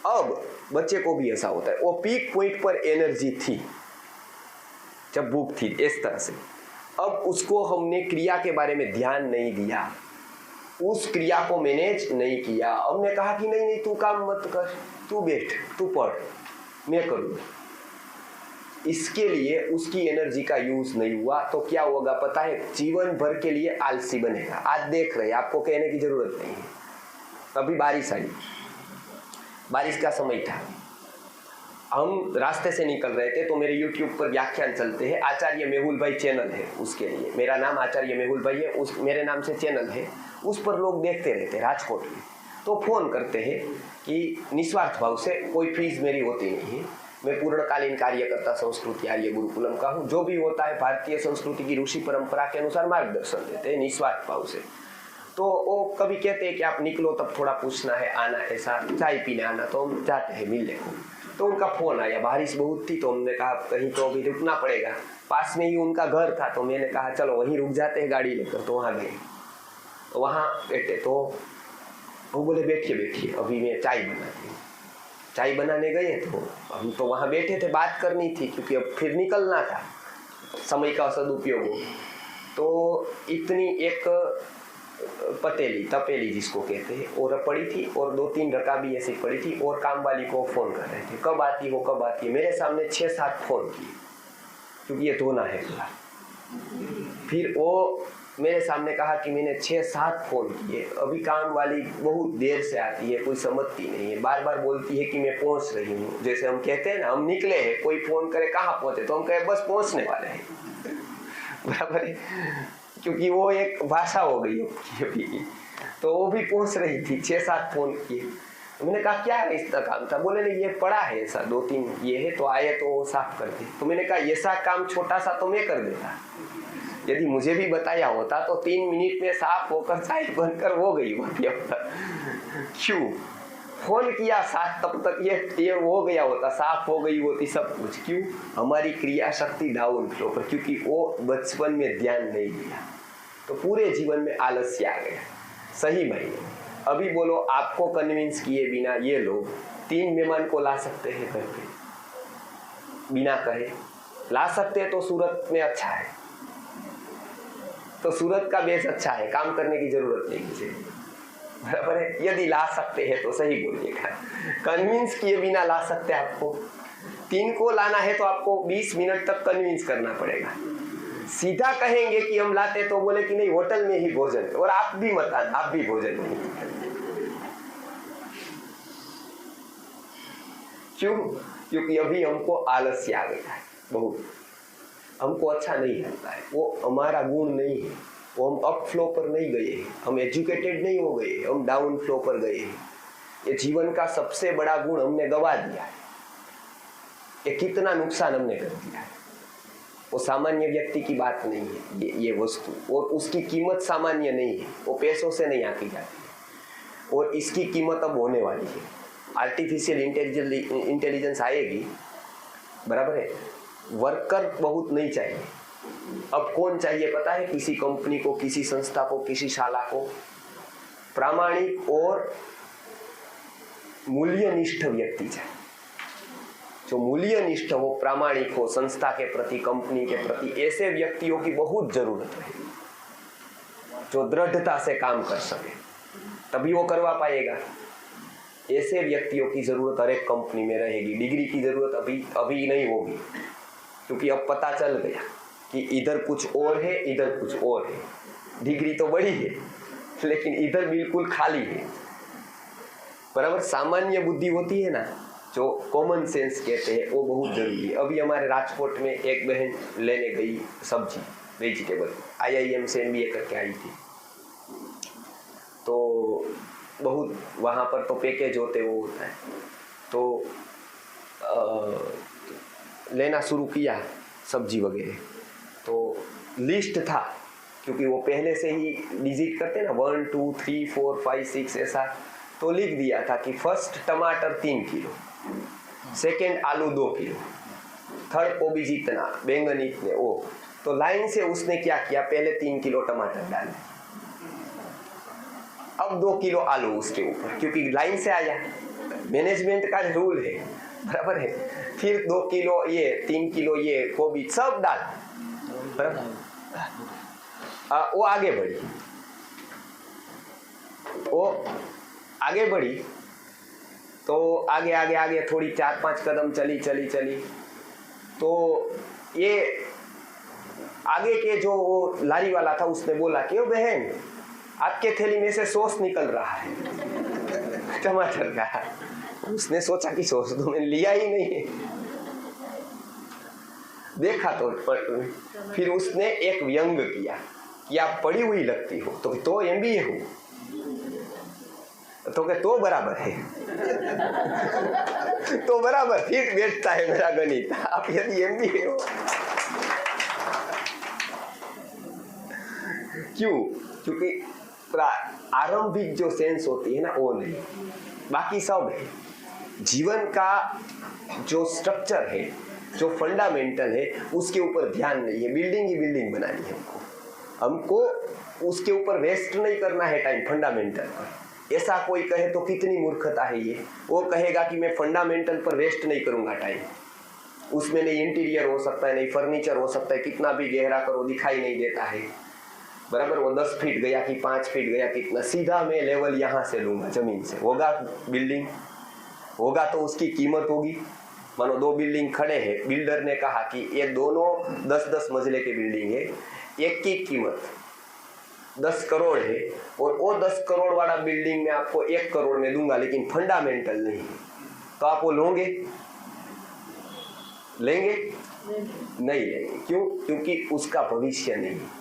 अब बच्चे को भी ऐसा होता है, वो पीक पॉइंट पर एनर्जी थी जब भूख थी, इस तरह से। अब उसको हमने क्रिया के बारे में ध्यान नहीं दिया, उस क्रिया को मैनेज नहीं किया। हमने कहा कि नहीं तू काम मत कर, तू बैठ, तू पढ़, मैं करूँगा। इसके लिए उसकी एनर्जी का यूज नहीं हुआ, तो क्या होगा पता है, जीवन भर के लिए आलसी बनेगा। आज देख रहे, आपको कहने की जरूरत नहीं है। अभी बारिश आई, बारिश का समय था, हम रास्ते से निकल रहे थे, तो मेरे YouTube पर व्याख्यान चलते हैं, आचार्य मेहुल भाई चैनल है उसके लिए, मेरा नाम आचार्य मेहुल भाई है, उस मेरे नाम से चैनल है, उस पर लोग देखते रहते हैं राजकोट में। तो फोन करते हैं कि निस्वार्थ भाव से, कोई फीस मेरी होती नहीं है, मैं पूर्णकालीन कार्यकर्ता संस्कृति आर्य गुरुकुलम का हूँ, जो भी होता है भारतीय संस्कृति की ऋषि परंपरा के अनुसार मार्गदर्शन देते हैं निस्वार्थ भाव से। तो वो कभी कहते हैं कि आप निकलो तब थोड़ा पूछना है, आना ऐसा, चाय पीने आना, तो हम जाते हैं मिलने को। तो उनका फोन आया, बारिश बहुत थी, तो हमने कहा कहीं तो अभी रुकना पड़ेगा, पास में ही उनका घर था, तो मैंने कहा चलो वहीं रुक जाते हैं गाड़ी लेकर। तो वहाँ गए, तो वहाँ बैठे, तो वो बोले बैठिए अभी मैं चाय बनाती हूँ। चाय बनाने गए, तो हम तो वहाँ बैठे थे, बात करनी थी क्योंकि अब फिर निकलना था, समय का सदुपयोग हो। तो इतनी एक तपेली जिसको कहते हैं, और पड़ी थी, और 2-3 रकाबी ऐसी पड़ी थी, और काम वाली को फोन कर रहे थे, कब आती है। मेरे सामने 6-7 फोन किए, क्योंकि ये धोना है पूरा। फिर वो मेरे सामने कहा कि मैंने 6-7 फोन किए, अभी काम वाली बहुत देर से आती है, कोई समझती नहीं है, बार बार बोलती है कि मैं पहुंच रही हूँ। जैसे हम कहते हैं ना, हम निकले हैं, कोई फोन करे कहाँ पहुंचे, तो हम कहे बस पहुंचने वाले हैं, बराबर है, क्योंकि वो एक भाषा हो गई अभी। तो वो भी पहुंच रही थी, 6-7 फोन किए। मैंने कहा क्या है इसका काम था? बोले नहीं, ये पड़ा है ऐसा 2-3 ये है, तो आए तो साफ कर दे। तो मैंने कहा ऐसा काम छोटा सा तो मैं कर देता, यदि मुझे भी बताया होता तो 3 मिनट में साफ होकर साइड बनकर हो गई होती। क्यों फोन किया साथ, तब तक ये हो गया होता, साफ हो गई होती सब कुछ। क्यों? हमारी क्रिया शक्ति डाउन फ्लो पर, क्योंकि वो बचपन में ध्यान नहीं दिया, तो पूरे जीवन में आलस्य आ गया। सही मायने अभी बोलो, आपको कन्विंस किए बिना ये लोग 3 मेहमान को ला सकते हैं घर पे, बिना कहे ला सकते हैं, तो सूरत में अच्छा है, तो सूरत का बेस अच्छा है, काम करने की जरूरत नहीं मुझे, बराबर है। यदि ला सकते हैं तो सही बोलिएगा, कन्विंस किए बिना ला सकते हैं। आपको 3 को लाना है तो आपको 20 मिनट तक कन्विंस करना पड़ेगा। सीधा कहेंगे कि हम लाते तो बोले कि नहीं होटल में ही भोजन, और आप भी मत आना, आप भी भोजन नहीं। क्यों? क्योंकि अभी हमको आलस्य आ गया है बहुत, हमको अच्छा नहीं लगता है, वो हमारा गुण नहीं है, वो हम अप फ्लो पर नहीं गए हैं, हम एजुकेटेड नहीं हो गए, हम डाउन फ्लो पर गए हैं। ये जीवन का सबसे बड़ा गुण हमने गवा दिया है। ये कितना नुकसान हमने कर दिया है। वो सामान्य व्यक्ति की बात नहीं है ये वस्तु, और उसकी कीमत सामान्य नहीं है, वो पैसों से नहीं आती जाती है, और इसकी कीमत अब होने वाली है। आर्टिफिशियल इंटेलिजेंस आएगी, बराबर है, वर्कर बहुत नहीं चाहिए। अब कौन चाहिए पता है? किसी कंपनी को, किसी संस्था को, किसी शाला को प्रामाणिक और मूल्यनिष्ठ व्यक्ति चाहिए। जो मूल्यनिष्ठ हो, प्रामाणिक हो, संस्था के प्रति, कंपनी के प्रति, ऐसे व्यक्तियों की बहुत जरूरत है, जो दृढ़ता से काम कर सके, तभी वो करवा पाएगा। ऐसे व्यक्तियों की जरूरत हर एक कंपनी में रहेगी। डिग्री की जरूरत अभी नहीं होगी, क्योंकि अब पता चल गया कि इधर कुछ और है, इधर कुछ और है। डिग्री तो बड़ी है, लेकिन इधर बिल्कुल खाली है, बराबर। सामान्य बुद्धि होती है ना, जो कॉमन सेंस कहते हैं, वो बहुत जरूरी है। अभी हमारे राजकोट में एक बहन लेने गई सब्जी, वेजिटेबल, IIM से MBA करके आई थी, तो बहुत वहाँ पर तो पैकेज होते वो होता है, तो लेना शुरू किया सब्जी वगैरह, तो लिस्ट था, क्योंकि वो पहले से ही डिजिट करते ना 1 2 3 4 5 6 ऐसा, तो लिख दिया था कि फर्स्ट टमाटर 3 किलो, सेकेंड आलू 2 किलो, थर्ड कोबीज इतना, बैंगन इतने, वो तो लाइन से उसने क्या किया, पहले 3 किलो टमाटर डाले, अब 2 किलो आलू उसके ऊपर, क्योंकि लाइन से आया, मैनेजमेंट का रूल है, बराबर है। फिर 2 किलो ये, 3 किलो ये कोबी, सब डाल, बराबर। वो आगे बढ़ी, तो आगे थोड़ी 4-5 कदम चली, तो ये आगे के जो वो लारी वाला था, उसने बोला कि ओ बहन, आपके थैली में से सॉस निकल रहा है टमाटर का। उसने सोचा कि सॉस तो मैंने लिया ही नहीं है, देखा तो फिर उसने एक व्यंग किया कि आप पड़ी हुई लगती हो, तो MBA हो, तो बराबर है तो बराबर फिर बैठता है मेरा गणित। आप यदि MBA हो, क्यों? क्योंकि आरंभिक जो सेंस होती है ना, वो नहीं, बाकी सब है। जीवन का जो स्ट्रक्चर है, जो फंडामेंटल है, उसके ऊपर ध्यान नहीं है। बिल्डिंग ही बिल्डिंग बनानी है हमको उसके ऊपर वेस्ट नहीं करना है टाइम फंडामेंटल पर। ऐसा कोई कहे तो कितनी मूर्खता है ये। वो कहेगा कि मैं फंडामेंटल पर वेस्ट नहीं करूंगा टाइम, उसमें नहीं इंटीरियर हो सकता है, नहीं फर्नीचर हो सकता है, कितना भी गहरा करो दिखाई नहीं देता है, बराबर। वो 10 फीट गया कि 5 फीट गया, कितना सीधा मैं लेवल यहाँ से लूंगा, जमीन से होगा बिल्डिंग, होगा तो उसकी कीमत होगी। मानो 2 बिल्डिंग खड़े हैं, बिल्डर ने कहा कि ये दोनों 10-10 मंजिले की बिल्डिंग है, एक की कीमत 10 करोड़ है, और वो 10 करोड़ वाला बिल्डिंग में आपको 1 करोड़ में दूंगा, लेकिन फंडामेंटल नहीं है, तो आप वो लोगे? लेंगे? नहीं लेंगे। क्यों? क्योंकि उसका भविष्य नहीं है।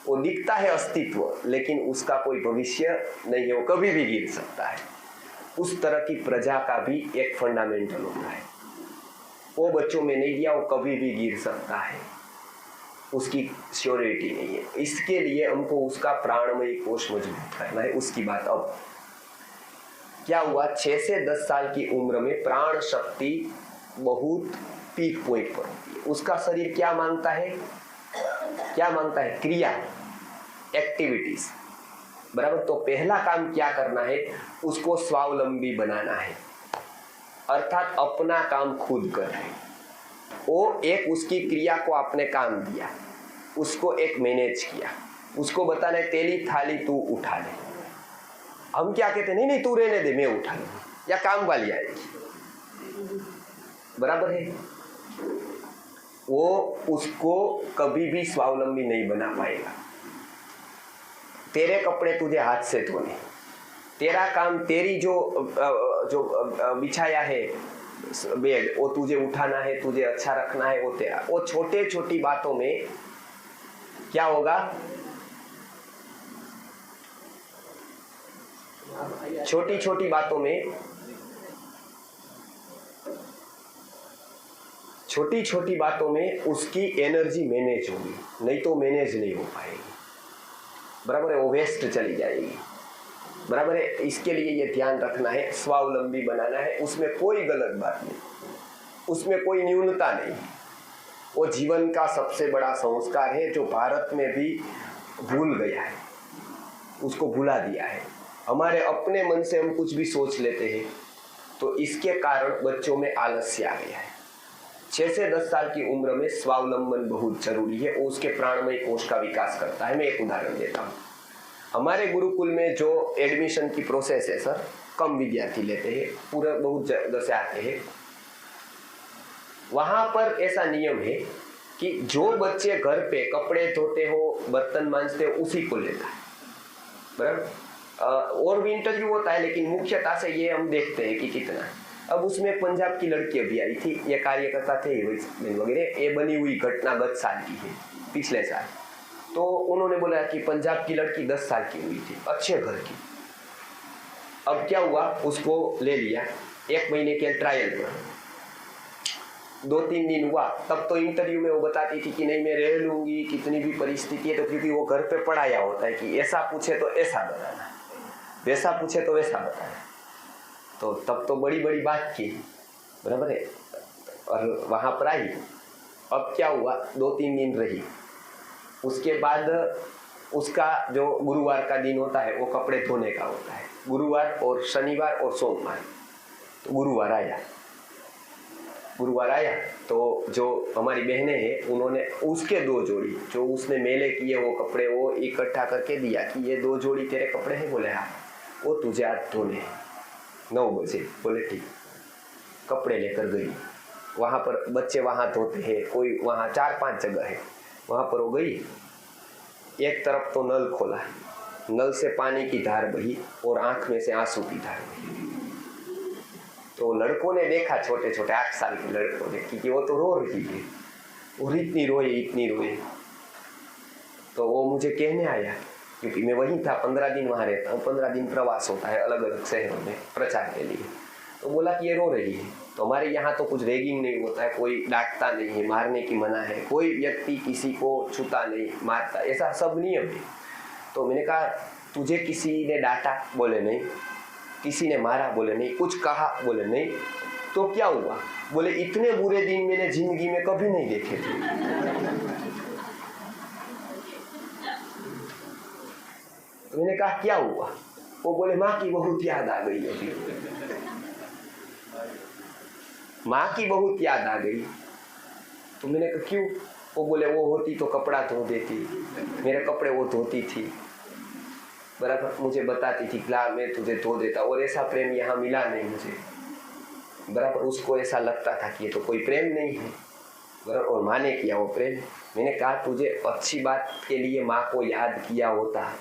वो दिखता है अस्तित्व, लेकिन उसका कोई भविष्य नहीं है, वो कभी भी गिर सकता है। उस तरह की प्रजा का भी एक फंडामेंटल होता है। वो बच्चों में नहीं दिया, वो कभी भी गिर सकता है, उसकी श्योरिटी नहीं है। इसके लिए हमको उसका प्राणमय कोष मजबूत करना है। उसकी बात अब क्या हुआ, 6 से 10 साल की उम्र में प्राण शक्ति बहुत पीक पॉइंट पर होती है। उसका शरीर क्या मांगता है, क्या मांगता है, क्रिया, एक्टिविटीज, बराबर। तो पहला काम क्या करना है, उसको स्वावलंबी बनाना है, अर्थात अपना काम खुद कर रहे। वो एक उसकी क्रिया को आपने काम दिया, उसको एक मैनेज किया, उसको बताना है तेली थाली तू उठा ले। हम क्या कहते हैं, नहीं नहीं तू रहने दे, मैं उठा लूंगा, या काम वाली आएगी, बराबर है। वो उसको कभी भी स्वावलंबी नहीं बना पाएगा। तेरे कपड़े तुझे हाथ से धोने, तेरा काम, तेरी जो बिछाया है बेड, वो तुझे उठाना है, तुझे अच्छा रखना है, वो तेरा। वो छोटे छोटी बातों में क्या होगा, छोटी छोटी बातों में, छोटी छोटी बातों में उसकी एनर्जी मैनेज होगी, नहीं तो मैनेज नहीं हो पाएगी, बराबर है। वो वेस्ट चली जाएगी, बराबर है। इसके लिए ये ध्यान रखना है, स्वावलंबी बनाना है। उसमें कोई गलत बात नहीं, उसमें कोई न्यूनता नहीं। वो जीवन का सबसे बड़ा संस्कार है जो भारत में भी भूल गया है, उसको भुला दिया है। हमारे अपने मन से हम कुछ भी सोच लेते हैं, तो इसके कारण बच्चों में आलस्य आ गया है। 6 से 10 साल की उम्र में स्वावलंबन बहुत जरूरी है, वो उसके प्राणमय कोष का विकास करता है। मैं एक उदाहरण देता हूँ। हमारे गुरुकुल में जो एडमिशन की प्रोसेस है सर, कम विद्यार्थी लेते हैं, पूरे बहुत जगह से आते हैं। वहां पर ऐसा नियम है कि जो बच्चे घर पे कपड़े धोते हो, बर्तन मांजते हो, उसी को लेता है, बराबर। और भी इंटरव्यू होता है, लेकिन मुख्यतः से ये हम देखते हैं कि कितना। अब उसमें पंजाब की लड़की अभी आई थी, ये कार्यकर्ता थे वगैरह, ये बनी हुई घटना गत साल की है, पिछले साल। तो उन्होंने बोला कि पंजाब की लड़की 10 साल की हुई थी, अच्छे घर की। अब क्या हुआ, उसको ले लिया 1 महीने के ट्रायल पर, 2-3 दिन हुआ। तब तो इंटरव्यू में वो बताती थी कि नहीं मैं रह लूंगी, कितनी भी परिस्थिति है। तो क्योंकि वो घर पे पढ़ाया होता है कि ऐसा पूछे तो ऐसा बताना, वैसा पूछे तो वैसा बताना। तो तब तो बड़ी बड़ी बात की, बराबर है। और वहां पर आई। अब क्या हुआ, 2-3 दिन रही, उसके बाद उसका जो गुरुवार का दिन होता है वो कपड़े धोने का होता है, गुरुवार और शनिवार और सोमवार। तो गुरुवार आया तो जो हमारी बहनें हैं उन्होंने उसके 2 जोड़ी जो उसने मेले किए वो कपड़े वो इकट्ठा करके दिया कि ये 2 जोड़ी तेरे कपड़े हैं। बोले हाँ, वो तुझे आज धोने हैं 9 बजे। बोले ठीक। कपड़े लेकर गई, वहाँ पर बच्चे वहाँ धोते हैं, कोई वहाँ 4-5 जगह है, वहाँ पर वो गई। एक तरफ तो नल खोला, नल से पानी की धार बही और आंख में से आंसू की धार बही। तो लड़कों ने देखा, छोटे छोटे 8 साल के लड़कों ने, कि वो तो रो रही है, और इतनी रोए। तो वो मुझे कहने आया, क्योंकि मैं वहीं था, 15 दिन वहाँ रहता हूँ, 15 दिन प्रवास होता है अलग अलग शहरों में प्रचार के लिए। तो बोला कि ये रो रही है। तो हमारे यहाँ तो कुछ रैगिंग नहीं होता है, कोई डांटता नहीं है, मारने की मना है, कोई व्यक्ति किसी को छूता नहीं, मारता, ऐसा सब नियम है। तो मैंने कहा तुझे किसी ने डांटा? बोले नहीं। किसी ने मारा? बोले नहीं। कुछ कहा? बोले नहीं। तो क्या हुआ? बोले इतने बुरे दिन मैंने जिंदगी में कभी नहीं देखे थे। तो मैंने कहा क्या हुआ? वो बोले माँ की बहुत याद आ गई अभी, माँ की बहुत याद आ गई। तो मैंने कहा क्यों? वो बोले वो होती तो कपड़ा धो देती, मेरे कपड़े वो धोती थी, बराबर मुझे बताती थी ला मैं तुझे धो देता, और ऐसा प्रेम यहाँ मिला नहीं मुझे, बराबर। उसको ऐसा लगता था कि ये तो कोई प्रेम नहीं है, बराबर, और माँ ने किया वो प्रेम। मैंने कहा तुझे अच्छी बात के लिए माँ को याद किया होता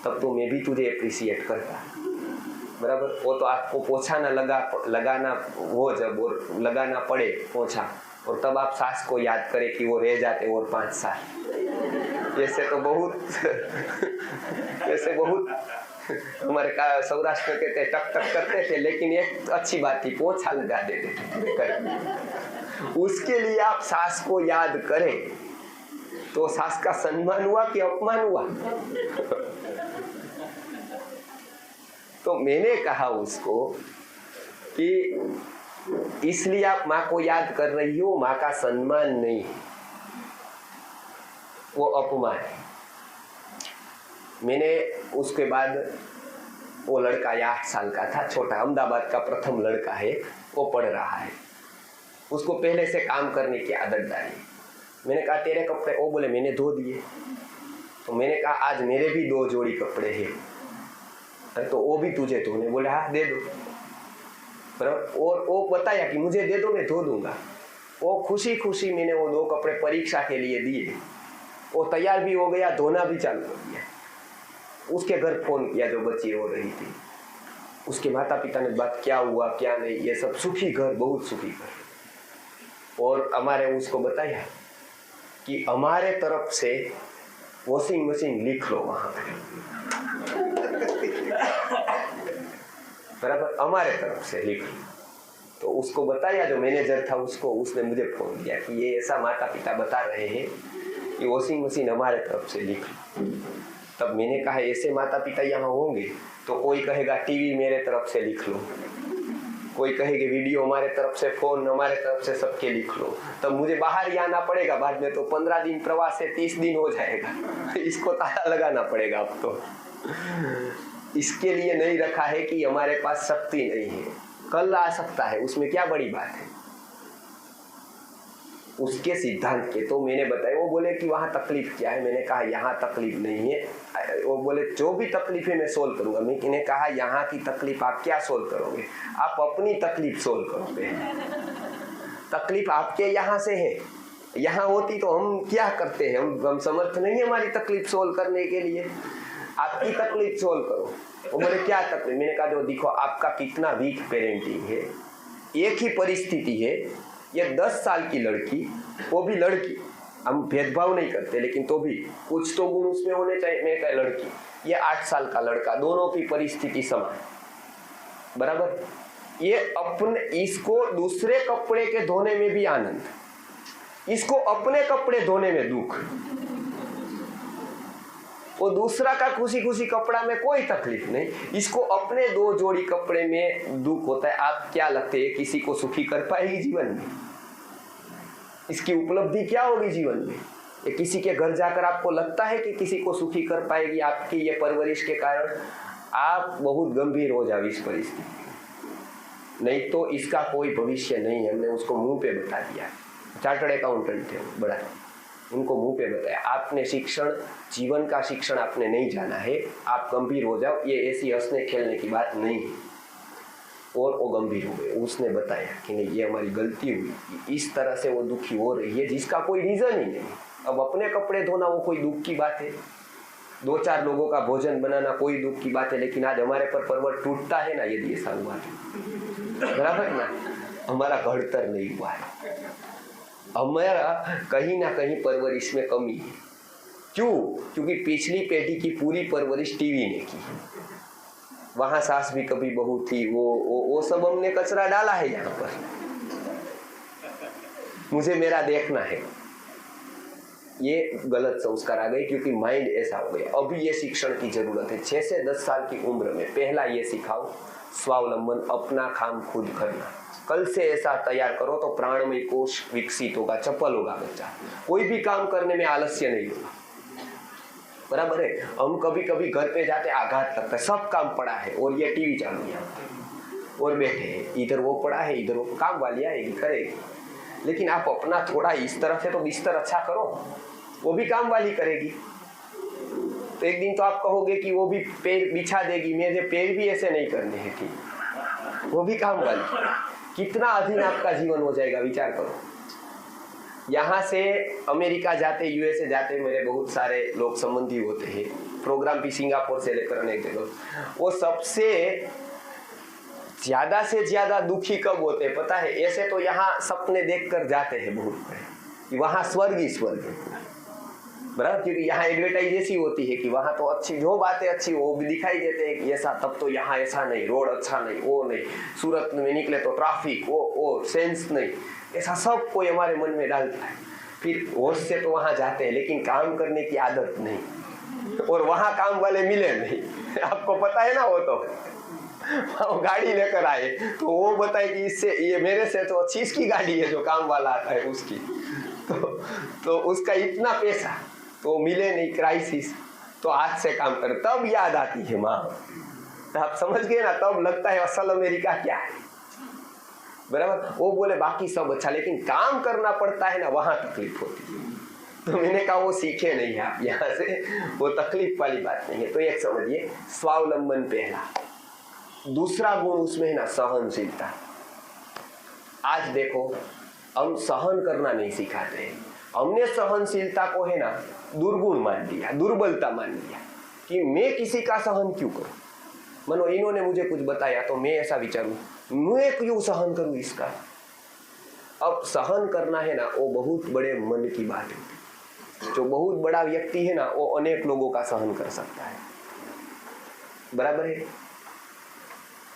तब तो मैं भी तुझे अप्रिशिएट करता, बराबर। वो तो आपको पोछा ना लगाना हो जब, और लगाना पड़े पोछा, और तब आप सास को याद करें कि वो रह जाते और 5 साल। ऐसे तो बहुत ऐसे बहुत हमारे का सौराष्ट्र में कहते टक टक करते थे, लेकिन एक अच्छी बात थी, पोछा लगा देते थे। उसके लिए आप सास को याद करें तो सास का सम्मान हुआ कि अपमान हुआ? तो मैंने कहा उसको कि इसलिए आप माँ को याद कर रही हो, माँ का सम्मान नहीं, वो अपमान है। मैंने उसके बाद वो लड़का 8 साल का था, छोटा, अहमदाबाद का प्रथम लड़का है, वो पढ़ रहा है, उसको पहले से काम करने की आदत डाली। मैंने कहा तेरे कपड़े, वो बोले मैंने धो दिए। तो मैंने कहा आज मेरे भी 2 जोड़ी कपड़े हैं, तो वो भी तुझे धोने। बोले हाँ दे दो, बराबर। और वो बताया कि मुझे दे दो, मैं धो दूंगा। वो खुशी खुशी मैंने वो 2 कपड़े परीक्षा के लिए दिए, वो तैयार भी हो गया, धोना भी चालू कर दिया। उसके घर फोन किया जो बच्ची रो रही थी, उसके माता पिता ने बात क्या हुआ क्या नहीं, ये सब, सुखी घर, बहुत सुखी घर। और हमारे उसको बताया कि हमारे तरफ से वॉशिंग मशीन लिख लो वहां पे, बराबर, हमारे तरफ से लिख लो। तो उसको बताया, जो मैनेजर था उसको, उसने मुझे फोन किया कि ये ऐसा माता पिता बता रहे हैं कि वॉशिंग मशीन हमारे तरफ से लिख लो। तब मैंने कहा ऐसे माता पिता यहाँ होंगे तो कोई कहेगा टीवी मेरे तरफ से लिख लो, कोई कहेगा वीडियो हमारे तरफ से, फोन हमारे तरफ से, सबके लिख लो। तब मुझे बाहर ही आना पड़ेगा, बाद में तो 15 दिन प्रवास से 30 दिन हो जाएगा। इसको ताला लगाना पड़ेगा अब तो। इसके लिए नहीं रखा है कि हमारे पास शक्ति नहीं है, कल आ सकता है, उसमें क्या बड़ी बात है, उसके सिद्धांत के। तो मैंने बताया, वो बोले कि वहां तकलीफ क्या है? मैंने कहा यहाँ तकलीफ नहीं है। वो बोले जो भी तकलीफ है मैं सोल्व करूंगा। मैंने कहा यहाँ की तकलीफ आप क्या सोल्व करोगे? आप अपनी तकलीफ सोल्व करोगे। तकलीफ आपके यहाँ से है, यहाँ होती तो हम क्या करते हैं, हम समर्थ नहीं है हमारी तकलीफ सोल्व करने के लिए। आपकी तकलीफ सोल्व करो। वो बोले क्या तकलीफ? मैंने कहा जो देखो आपका कितना वीक पेरेंटिंग है, एक ही परिस्थिति है, ये 10 साल की लड़की, वो भी लड़की, हम भेदभाव नहीं करते लेकिन तो भी कुछ तो गुण उसमें होने चाहिए। मैं कहा लड़की, ये 8 साल का लड़का, दोनों की परिस्थिति समान, बराबर। ये अपने, इसको दूसरे कपड़े के धोने में भी आनंद, इसको अपने कपड़े धोने में दुख। वो दूसरा का खुशी खुशी कपड़ा में कोई तकलीफ नहीं, इसको अपने 2 जोड़ी कपड़े में दुख होता है। आप क्या लगते हैं किसी को सुखी कर पाएगी जीवन में? इसकी उपलब्धि क्या होगी जीवन में? ये किसी के घर जाकर आपको लगता है कि किसी को सुखी कर पाएगी आपकी ये परवरिश के कारण? आप बहुत गंभीर हो जाओ इस परिस्थिति, नहीं तो इसका कोई भविष्य नहीं है। हमने उसको मुंह पे बता दिया। चार्टर्ड अकाउंटेंट थे बड़ा, उनको मुंह पे बताया, आपने शिक्षण, जीवन का शिक्षण आपने नहीं जाना है, आप गंभीर हो जाओ, ये ऐसी हंसने खेलने की बात नहीं है। और वो गंभीर हो गए। उसने बताया कि नहीं ये हमारी गलती हुई, इस तरह से वो दुखी हो रही है जिसका कोई रीजन ही नहीं। अब अपने कपड़े धोना वो कोई दुख की बात है, 2-4 लोगों का भोजन बनाना कोई दुख की बात है, लेकिन आज हमारे पर पर्वत टूटता है ना, यदि ऐसा हुआ तो, बराबर ना, हमारा घड़तर नहीं हुआ है, हमारा कहीं ना कहीं परवरिश में कमी है। क्यों? क्योंकि पिछली पीढ़ी की पूरी परवरिश टीवी ने की, वहां सास भी कभी बहू थी, वो सब हमने कचरा डाला है यहाँ पर। मुझे मेरा देखना है, ये गलत संस्कार आ गए क्योंकि माइंड ऐसा हो गया। अभी ये शिक्षण की जरूरत है। 6 से 10 साल की उम्र में पहला ये सिखाओ, स्वावलंबन, अपना काम खुद करना। कल से ऐसा तैयार करो तो प्राणमय कोश विकसित होगा, चपल होगा बच्चा, कोई भी काम करने में आलस्य नहीं होगा, बराबर है। हम कभी कभी घर पे जाते आघात लगता है, सब काम पड़ा है और ये टीवी चालू है और बैठे हैं, इधर वो पड़ा है, इधर वो, काम वाली आएगी करेगी, लेकिन आप अपना थोड़ा इस तरफ से तो बिस्तर अच्छा करो, वो भी काम वाली करेगी। तो एक दिन तो आप कहोगे कि वो भी पैर बिछा देगी, मेरे पैर भी ऐसे नहीं करने हैं, ठीक, वो भी काम वाली। कितना अधीन आपका जीवन हो जाएगा, विचार करो। यहाँ से अमेरिका जाते, यूएसए जाते मेरे बहुत सारे लोग संबंधी होते हैं, प्रोग्राम भी सिंगापुर से लेकर अनेक जगह। वो सबसे ज्यादा से ज्यादा दुखी कब होते हैं पता है? ऐसे तो यहाँ सपने देखकर जाते हैं बहुत बड़े, वहां स्वर्ग ही स्वर्ग है, बराबर, क्योंकि यहाँ एडवर्टाइज ऐसी होती है कि वहां तो अच्छी जो बातें अच्छी वो भी दिखाई देते हैं कि ऐसा, तब तो यहाँ ऐसा नहीं, रोड अच्छा नहीं, वो नहीं, सूरत में निकले तो ट्रैफिक, वो सेंस नहीं, ऐसा सब कोई हमारे मन में डालता है। फिर होश से तो वहां जाते हैं लेकिन काम करने की आदत नहीं, और वहां काम वाले मिले नहीं। आपको पता है ना, वो गाड़ी लेकर आए तो वो बताए कि इससे ये मेरे से तो अच्छी इसकी गाड़ी है जो काम वाला आता है उसकी, तो उसका इतना पैसा, तो मिले नहीं, क्राइसिस, तो आज से काम कर, तब याद आती है माँ। तो आप समझ गए ना, तब लगता है असल अमेरिका क्या है, बराबर। वो बोले बाकी सब अच्छा, लेकिन काम करना पड़ता है ना, वहां तकलीफ होती है। तो मैंने कहा वो सीखे नहीं आप यहाँ से, वो तकलीफ वाली बात नहीं है। तो एक समझिए, स्वावलंबन पहला। दूसरा गुण उसमें है ना, सहनशीलता। आज देखो हम सहन करना नहीं सिखाते हैं, हमने सहनशीलता को है ना दुर्गुण मान लिया, दुर्बलता मान लिया कि मैं किसी का सहन क्यों करूं। मानो इन्होंने मुझे कुछ बताया तो मैं ऐसा विचारूं, मैं क्यों सहन करूं इसका। अब सहन करना है ना, वो बहुत बड़े मन की बात है। जो बहुत बड़ा व्यक्ति है ना, वो अनेक लोगों का सहन कर सकता है, बराबर है।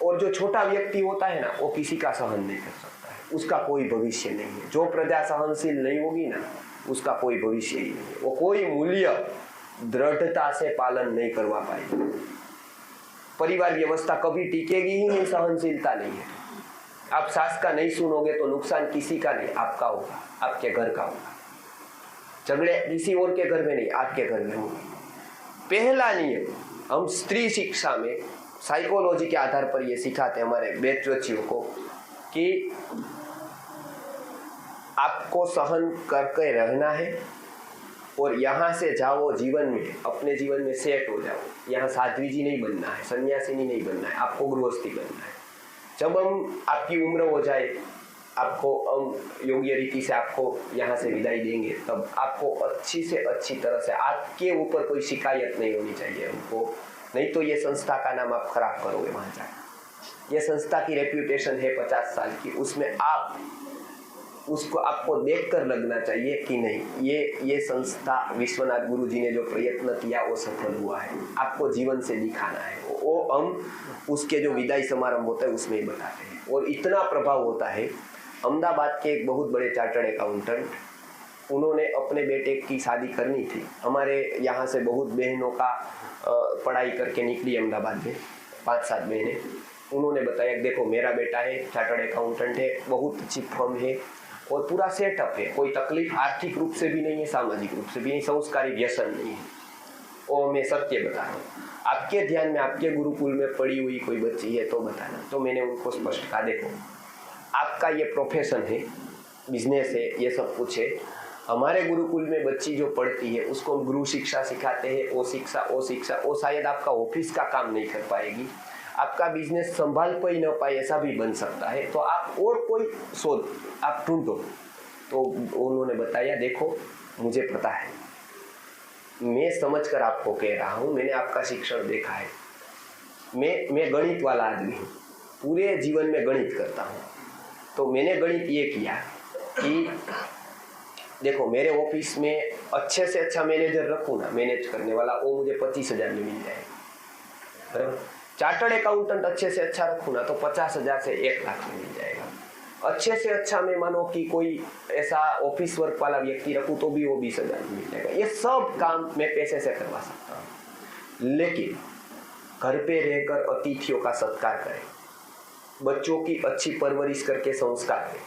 और जो छोटा व्यक्ति होता है ना, वो किसी का सहन नहीं कर सकता है, उसका कोई भविष्य नहीं है। जो प्रजा सहनशील नहीं होगी ना, उसका कोई भविष्य ही नहीं है। वो कोई मूल्य दृढ़ता से पालन नहीं करवा पाएगी। परिवार व्यवस्था कभी टिकेगी ही नहीं, सहनशीलता नहीं है। आप सास का नहीं सुनोगे तो नुकसान किसी का नहीं, आपका होगा, आपके घर का होगा। झगड़े किसी और के घर में नहीं, आपके घर में होंगे। पहला नियम हम स्त्री शिक्षा में साइकोलॉजी के आधार पर ये सिखाते हैं हमारे बेचवचियों को कि आपको सहन करके रहना है और यहाँ से जाओ जीवन में, अपने जीवन में सेट हो जाओ। यहाँ साध्वी जी नहीं बनना है, सन्यासिनी नहीं बनना है, आपको गृहस्थी बनना है। जब हम आपकी उम्र हो जाए, आपको हम योग्य रीति से आपको यहाँ से विदाई देंगे, तब आपको अच्छी से अच्छी तरह से, आपके ऊपर कोई शिकायत नहीं होनी चाहिए हमको, नहीं तो ये संस्था का नाम आप खराब करोगे वहां जाकर। ये संस्था की रेप्यूटेशन है 50 साल की, उसमें आप उसको आपको देखकर लगना चाहिए कि नहीं, ये संस्था विश्वनाथ गुरु जी ने जो प्रयत्न किया वो सफल हुआ है, आपको जीवन से दिखाना है। वो हम उसके जो विदाई समारोह होता है उसमें ही बताते हैं। और इतना प्रभाव होता है, अहमदाबाद के एक बहुत बड़े चार्टर्ड अकाउंटेंट, उन्होंने अपने बेटे की शादी करनी थी। हमारे यहाँ से बहुत बहनों का पढ़ाई करके निकली अहमदाबाद में, 5-7 बहनें। उन्होंने बताया देखो मेरा बेटा है, चार्टर्ड अकाउंटेंट है, बहुत अच्छी फर्म है और पूरा सेटअप है, कोई तकलीफ आर्थिक रूप से भी नहीं है, सामाजिक रूप से भी नहीं, संस्कारी व्यसन नहीं है। और मैं सत्य बता रहा हूँ, आपके ध्यान में आपके गुरुकुल में पड़ी हुई कोई बच्ची है तो बताना। तो मैंने उनको स्पष्ट कहा देखो आपका ये प्रोफेशन है, बिजनेस है, ये सब कुछ है, हमारे गुरुकुल में बच्ची जो पढ़ती है उसको हम गुरु शिक्षा सिखाते हैं, वो शायद आपका ऑफिस का काम नहीं कर पाएगी, आपका बिजनेस संभाल पाई न पाए, ऐसा भी बन सकता है, तो आप और कोई शोध आप ढूंढो। तो उन्होंने बताया देखो मुझे पता है, मैं समझकर आपको कह रहा हूँ, मैंने आपका शिक्षण देखा है, मैं गणित वाला आदमी हूँ, पूरे जीवन में गणित करता हूँ। तो मैंने गणित ये किया कि देखो मेरे ऑफिस में अच्छे से अच्छा मैनेजर रखूँ ना, मैनेज करने वाला, वो मुझे 25,000 में मिल जाएगा, बराबर। चार्टर्ड अकाउंटेंट अच्छे से अच्छा रखूँ ना तो 50,000 से 1 लाख में मिल जाएगा। अच्छे से अच्छा मैं मानो कि कोई ऐसा ऑफिस वर्क वाला व्यक्ति रखूँ तो भी वो 20,000 में मिल जाएगा। ये सब काम मैं पैसे से करवा सकता हूँ, लेकिन घर पे रहकर अतिथियों का सत्कार करें, बच्चों की अच्छी परवरिश करके संस्कार दें,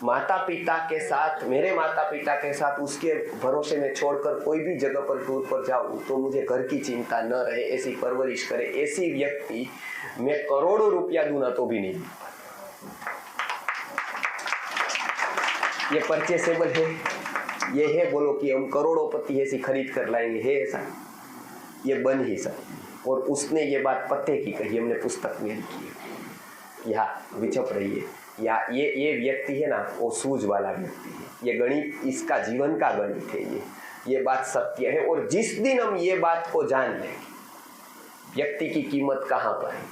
माता पिता के साथ, मेरे माता पिता के साथ उसके भरोसे में छोड़कर कोई भी जगह पर टूर पर जाऊं तो मुझे घर की चिंता न रहे, ऐसी परवरिश करे, ऐसी व्यक्ति मैं करोड़ों रुपया दूं ना तो भी नहीं। ये परचेसेबल है, ये है बोलो कि हम करोड़ोंपति ऐसी खरीद कर लाएंगे, है ऐसा? ये बन ही सकती। और उसने ये बात पते की कही, हमने पुस्तक में लिखी है, या विचप रही है, या ये व्यक्ति है ना वो सूझ वाला व्यक्ति है, ये गणित इसका जीवन का गणित है, ये बात सत्य है। और जिस दिन हम ये बात को जान लेंगे व्यक्ति की कीमत कहाँ पर है,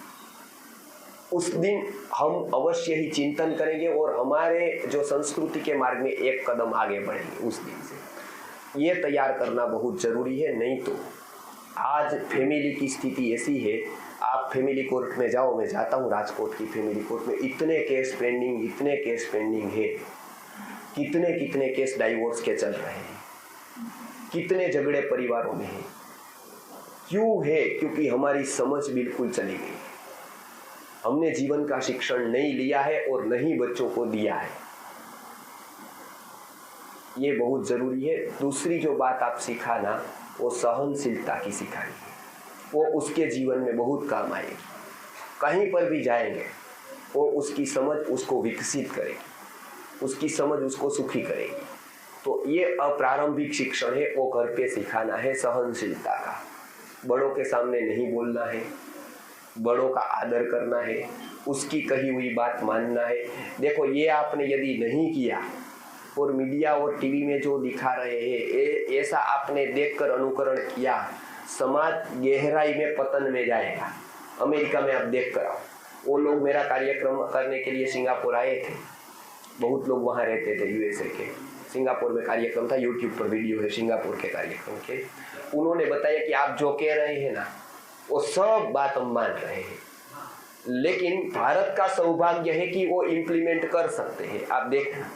उस दिन हम अवश्य ही चिंतन करेंगे और हमारे जो संस्कृति के मार्ग में एक कदम आगे बढ़ेंगे उस दिन से। ये तैयार करना बहुत जरूरी है। नहीं तो आज फैमिली की स्थिति ऐसी है, आप फैमिली कोर्ट में जाओ, मैं जाता हूँ राजकोट की फैमिली कोर्ट में, इतने केस पेंडिंग है, कितने केस डाइवोर्स के चल रहे हैं, कितने झगड़े परिवारों में हैं। क्यों है? क्योंकि हमारी समझ बिल्कुल चली गई है। हमने जीवन का शिक्षण नहीं लिया है और नहीं बच्चों को दिया है। ये बहुत जरूरी है। दूसरी जो बात आप सिखाना, वो सहनशीलता की सिखानी है। वो उसके जीवन में बहुत काम आएगी। कहीं पर भी जाएंगे वो उसकी समझ उसको विकसित करेगी, उसकी समझ उसको सुखी करेगी। तो ये अप्रारंभिक शिक्षण है, वो घर पे सिखाना है सहनशीलता का। बड़ों के सामने नहीं बोलना है, बड़ों का आदर करना है, उसकी कही हुई बात मानना है। देखो, ये आपने यदि नहीं किया और मीडिया और टीवी में जो दिखा रहे हैं ऐसा आपने देखकर अनुकरण किया, समाज गहराई में पतन में जाएगा। अमेरिका में आप देख कर आओ, वो लोग मेरा कार्यक्रम करने के लिए सिंगापुर आए थे, बहुत लोग वहाँ रहते थे यूएसए के। सिंगापुर में कार्यक्रम था, यूट्यूब पर वीडियो है सिंगापुर के कार्यक्रम के। उन्होंने बताया कि आप जो कह रहे हैं ना, वो सब बात हम मान रहे हैं, लेकिन भारत का सौभाग्य है कि वो इम्प्लीमेंट कर सकते हैं। आप देखना,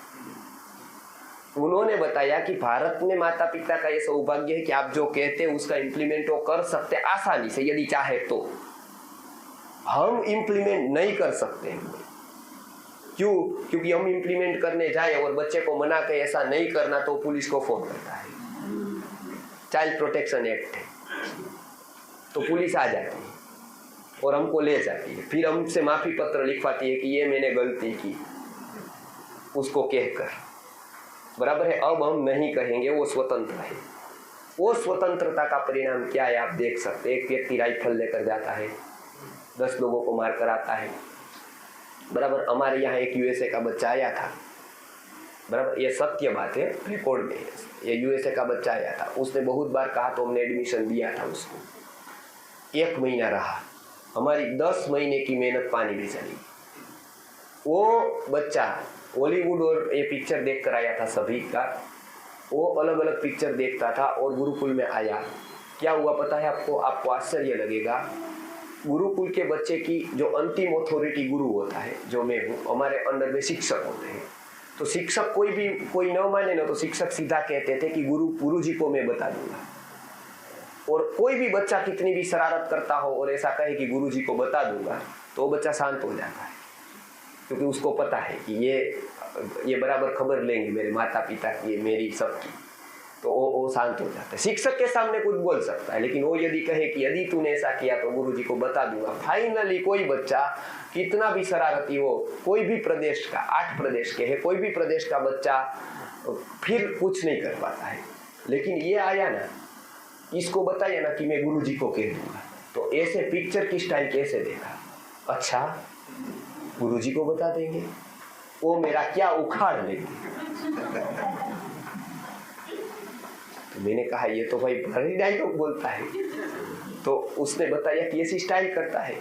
उन्होंने बताया कि भारत में माता पिता का ये सौभाग्य है कि आप जो कहते हैं उसका इम्प्लीमेंट वो कर सकते आसानी से, यदि चाहे तो। हम इम्प्लीमेंट नहीं कर सकते। क्यों? क्योंकि हम इम्प्लीमेंट करने जाए और बच्चे को मना के ऐसा नहीं करना तो पुलिस को फोन करता है, चाइल्ड प्रोटेक्शन एक्ट है, तो पुलिस आ जाती है और हमको ले जाती है। फिर हमसे माफी पत्र लिखवाती है कि ये मैंने गलती की, उसको कहकर। बराबर है। अब हम नहीं कहेंगे, वो स्वतंत्र है। वो स्वतंत्रता का परिणाम क्या है आप देख सकते हैं। एक व्यक्ति राइफल लेकर जाता है, 10 लोगों को मार कर आता है। बराबर। हमारे यहाँ एक यूएसए का बच्चा आया था, बराबर, ये सत्य बात है, रिकॉर्ड में। ये यूएसए का बच्चा आया था, उसने बहुत बार कहा तो हमने एडमिशन दिया था उसको। 1 महीना रहा, हमारी 10 महीने की मेहनत पानी में चली। वो बच्चा हॉलीवुड और ये पिक्चर देख कर आया था सभी का, वो अलग अलग पिक्चर देखता था और गुरुकुल में आया। क्या हुआ पता है आपको? आपको आश्चर्य लगेगा। गुरुकुल के बच्चे की जो अंतिम अथॉरिटी गुरु होता है, जो मैं हूँ, हमारे अंडर में शिक्षक होते हैं। तो शिक्षक कोई न माने ना, तो शिक्षक सीधा कहते थे कि गुरु जी को मैं बता दूंगा। और कोई भी बच्चा कितनी भी शरारत करता हो और ऐसा कहे कि गुरु जी को बता दूंगा, तो वो बच्चा शांत हो जाता है, क्योंकि उसको पता है कि ये बराबर खबर लेंगे मेरे माता पिता की, मेरी सबकी। तो वो शांत हो जाता है। शिक्षक के सामने कुछ बोल सकता है, लेकिन वो यदि कहे कि यदि तूने ऐसा किया तो गुरुजी को बता दूंगा, फाइनली कोई बच्चा कितना भी शरारती हो, कोई भी प्रदेश का, 8 प्रदेश के है, कोई भी प्रदेश का बच्चा फिर कुछ नहीं कर पाता है। लेकिन ये आया ना, इसको बताया ना कि मैं गुरुजी को कह दूंगा, तो ऐसे पिक्चर की स्टाइल कैसे देखा? अच्छा, गुरुजी को बता देंगे, वो मेरा क्या उखाड़ लेंगे। तो मैंने कहा ये तो भाई भारी डायलॉग बोलता है। तो उसने बताया कि ऐसी स्टाइल करता है,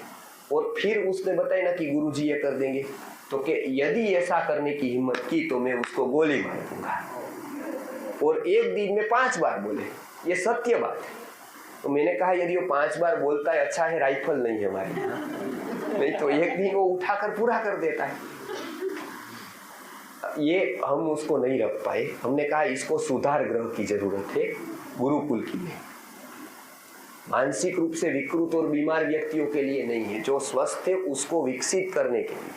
और फिर उसने बताया ना कि गुरुजी ये कर देंगे, तो कि यदि ऐसा करने की हिम्मत की तो मैं उसको गोली मार दूंगा। और एक दिन में 5 बार बोले, ये सत्य बात है। तो मैंने कहा यदि वो 5 बार बोलता है, अच्छा है राइफल नहीं है हमारे, नहीं तो एक दिन वो उठाकर पूरा कर देता है। ये हम उसको नहीं रख पाए। हमने कहा इसको सुधार गृह की जरूरत है, गुरुकुल की नहीं। मानसिक रूप से विकृत और बीमार व्यक्तियों के लिए नहीं है, जो स्वस्थ है उसको विकसित करने के लिए,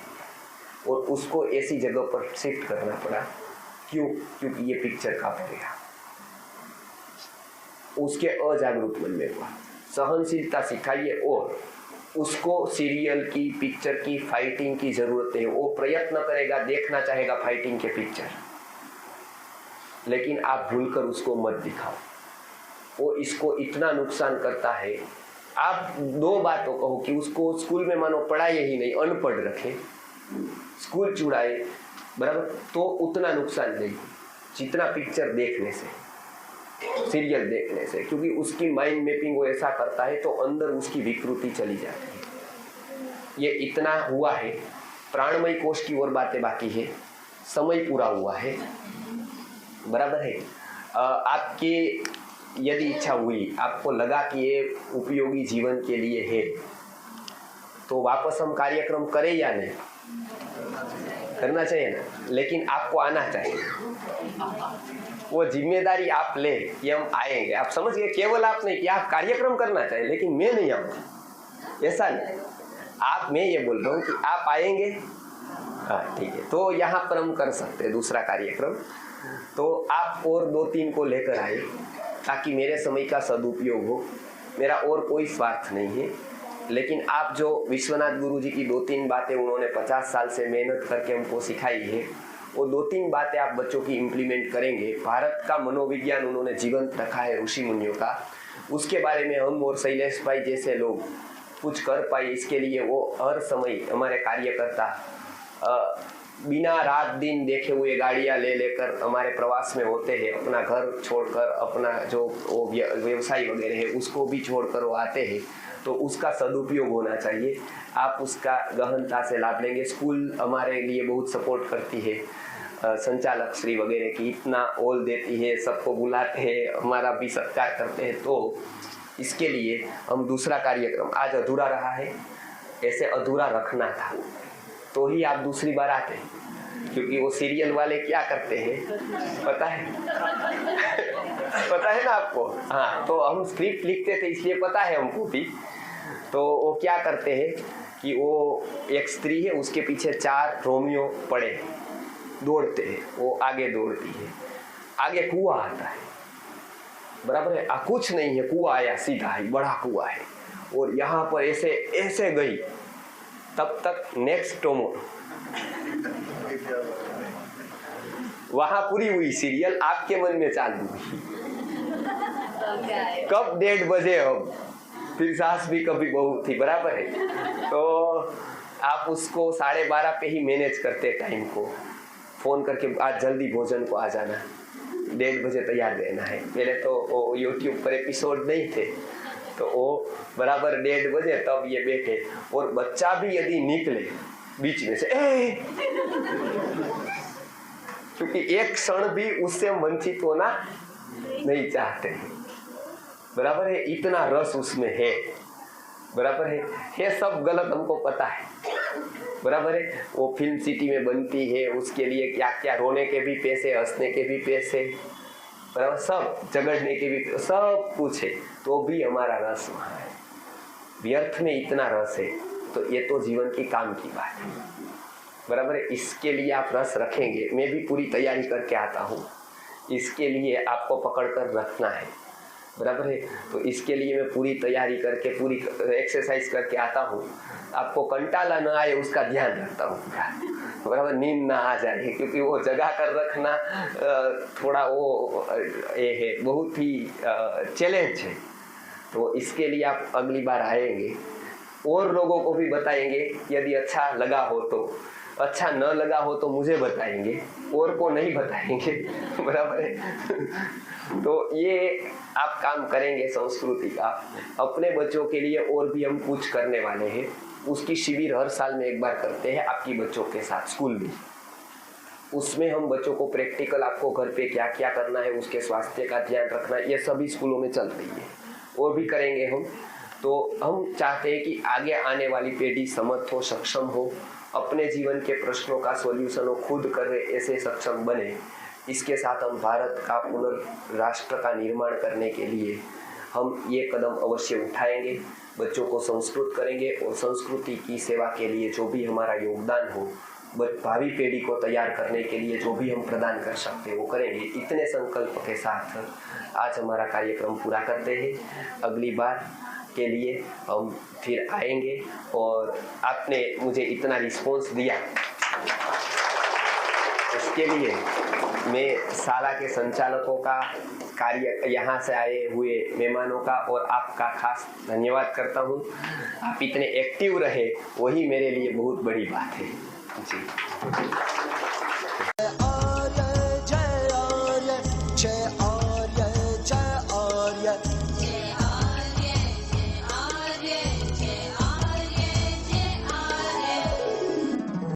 और उसको ऐसी जगह पर शिफ्ट करना पड़ा। क्यों? क्योंकि ये पिक्चर का परिणाम उसके अजागरूक मन में हुआ। सहनशीलता सिखाइए, और उसको सीरियल की, पिक्चर की, फाइटिंग की जरूरत है। वो प्रयत्न करेगा, देखना चाहेगा फाइटिंग के पिक्चर, लेकिन आप भूलकर उसको मत दिखाओ, वो इसको इतना नुकसान करता है। आप 2 बातों कहो कि उसको स्कूल में मानो पढ़ाई ही नहीं, अनपढ़ रखे, स्कूल छुड़ाए, बराबर, तो उतना नुकसान नहीं जितना पिक्चर देखने से, सीरियल देखने से। क्योंकि उसकी माइंड मैपिंग वो ऐसा करता है, तो अंदर उसकी विकृति चली जाती है। ये इतना हुआ है। प्राणमय कोश की और बातें बाकी है, समय पूरा हुआ है, बराबर है। आपकी यदि इच्छा हुई, आपको लगा कि ये उपयोगी जीवन के लिए है, तो वापस हम कार्यक्रम करें या नहीं? करना चाहिए ना, लेकिन आपको आना चाहिए। वो जिम्मेदारी आप ले कि हम आएंगे। आप समझ गए, केवल आप नहीं कि आप कार्यक्रम करना चाहिए लेकिन मैं नहीं आऊंगा, ऐसा नहीं। मैं ये बोल रहा हूँ कि आप आएंगे, हाँ ठीक है, तो यहाँ पर हम कर सकते हैं दूसरा कार्यक्रम। तो आप और 2-3 को लेकर आए ताकि मेरे समय का सदुपयोग हो। मेरा और कोई स्वार्थ नहीं है, लेकिन आप जो विश्वनाथ गुरु जी की 2-3 बातें उन्होंने 50 साल से मेहनत करके हमको सिखाई है, वो 2-3 बातें आप बच्चों की इम्प्लीमेंट करेंगे। भारत का मनोविज्ञान उन्होंने जीवंत रखा है ऋषि मुनियों का, उसके बारे में हम और शैलेश भाई जैसे लोग कुछ कर पाए, इसके लिए वो हर समय हमारे कार्यकर्ता बिना रात दिन देखे हुए गाड़ियां ले लेकर हमारे प्रवास में होते हैं। अपना घर छोड़कर, अपना जो व्यवसाय वगैरह है उसको भी छोड़कर वो आते हैं, तो उसका सदुपयोग होना चाहिए। आप उसका गहनता से लाभ लेंगे। स्कूल हमारे लिए बहुत सपोर्ट करती है, संचालक श्री वगैरह की इतना ओल देती है, सबको बुलाते हैं, हमारा भी सत्कार करते हैं। तो इसके लिए हम दूसरा कार्यक्रम आज अधूरा रहा है, ऐसे अधूरा रखना था, तो ही आप दूसरी बार आते हैं। क्योंकि वो सीरियल वाले क्या करते हैं पता है? पता है ना आपको? हाँ, तो हम स्क्रिप्ट लिखते थे इसलिए पता है हमको भी। तो वो क्या करते हैं कि वो एक स्त्री है, उसके पीछे 4 रोमियो पड़े दौड़ते हैं, वो आगे दौड़ती है, आगे कुआं आता है, बराबर है? कुछ नहीं है, कुआं आया सीधा ही, बड़ा कुआं है, और यहाँ पर ऐसे ऐसे गई, तब तक नेक्स्ट टोमो वहां पूरी हुई सीरियल, आपके मन में चालू हुई। कब 1:30 बजे, अब फिर सास भी कभी बहू थी, बराबर है? तो आप उसको 12:30 पे ही मैनेज करते टाइम को, फोन करके आज जल्दी भोजन को आ जाना, 1:30 बजे तैयार रहना है। पहले तो वो यूट्यूब पर एपिसोड नहीं थे, तो वो बराबर 1:30 बजे तब ये बैठे, और बच्चा भी यदि निकले बीच में से क्योंकि एक क्षण भी उससे वंचित होना नहीं चाहते, बराबर है? इतना रस उसमें है, बराबर है? ये सब गलत हमको पता है, बराबर है? वो फिल्म सिटी में बनती है, उसके लिए क्या क्या, रोने के भी पैसे, हंसने के भी पैसे, बराबर, सब झगड़ने के भी, सब कुछ है, तो भी हमारा रस वहां है। व्यर्थ में इतना रस है, तो ये तो जीवन की काम की बात है, बराबर है? इसके लिए आप रस रखेंगे। मैं भी पूरी तैयारी करके आता हूँ, इसके लिए आपको पकड़ कर रखना है, बराबर है? तो इसके लिए मैं पूरी तैयारी करके, पूरी एक्सरसाइज करके आता हूँ। आपको कंटाला न आए उसका ध्यान रखता हूँ पूरा, बराबर? नींद ना आ जाए, क्योंकि वो जगा कर रखना थोड़ा वो ये है, बहुत ही चैलेंज है। तो इसके लिए आप अगली बार आएंगे और लोगों को भी बताएंगे, यदि अच्छा लगा हो तो, अच्छा न लगा हो तो मुझे बताएंगे, और को नहीं बताएंगे, बराबर है? तो ये आप काम करेंगे संस्कृति का अपने बच्चों के लिए, और भी हम कुछ करने वाले हैं। उसकी शिविर हर साल में एक बार करते हैं आपकी बच्चों के साथ, स्कूल में। उसमें हम बच्चों को प्रैक्टिकल, आपको घर पे क्या क्या करना है, उसके स्वास्थ्य का ध्यान रखना, ये सभी स्कूलों में चल रही है, और भी करेंगे हम। तो हम चाहते हैं कि आगे आने वाली पीढ़ी समर्थ हो, सक्षम हो, अपने जीवन के प्रश्नों का सॉल्यूशन वो खुद करे, ऐसे सक्षम बने। इसके साथ हम भारत का राष्ट्र का निर्माण करने के लिए हम ये कदम अवश्य उठाएंगे, बच्चों को संस्कृत करेंगे, और संस्कृति की सेवा के लिए जो भी हमारा योगदान हो, भावी पीढ़ी को तैयार करने के लिए जो भी हम प्रदान कर सकते हैं वो करेंगे। इतने संकल्प के साथ आज हमारा कार्यक्रम पूरा करते हैं। अगली बार के लिए हम फिर आएंगे, और आपने मुझे इतना रिस्पॉन्स दिया, इसके लिए मैं शाला के संचालकों का, कार्य यहाँ से आए हुए मेहमानों का और आपका खास धन्यवाद करता हूँ। आप इतने एक्टिव रहे, वही मेरे लिए बहुत बड़ी बात है जी।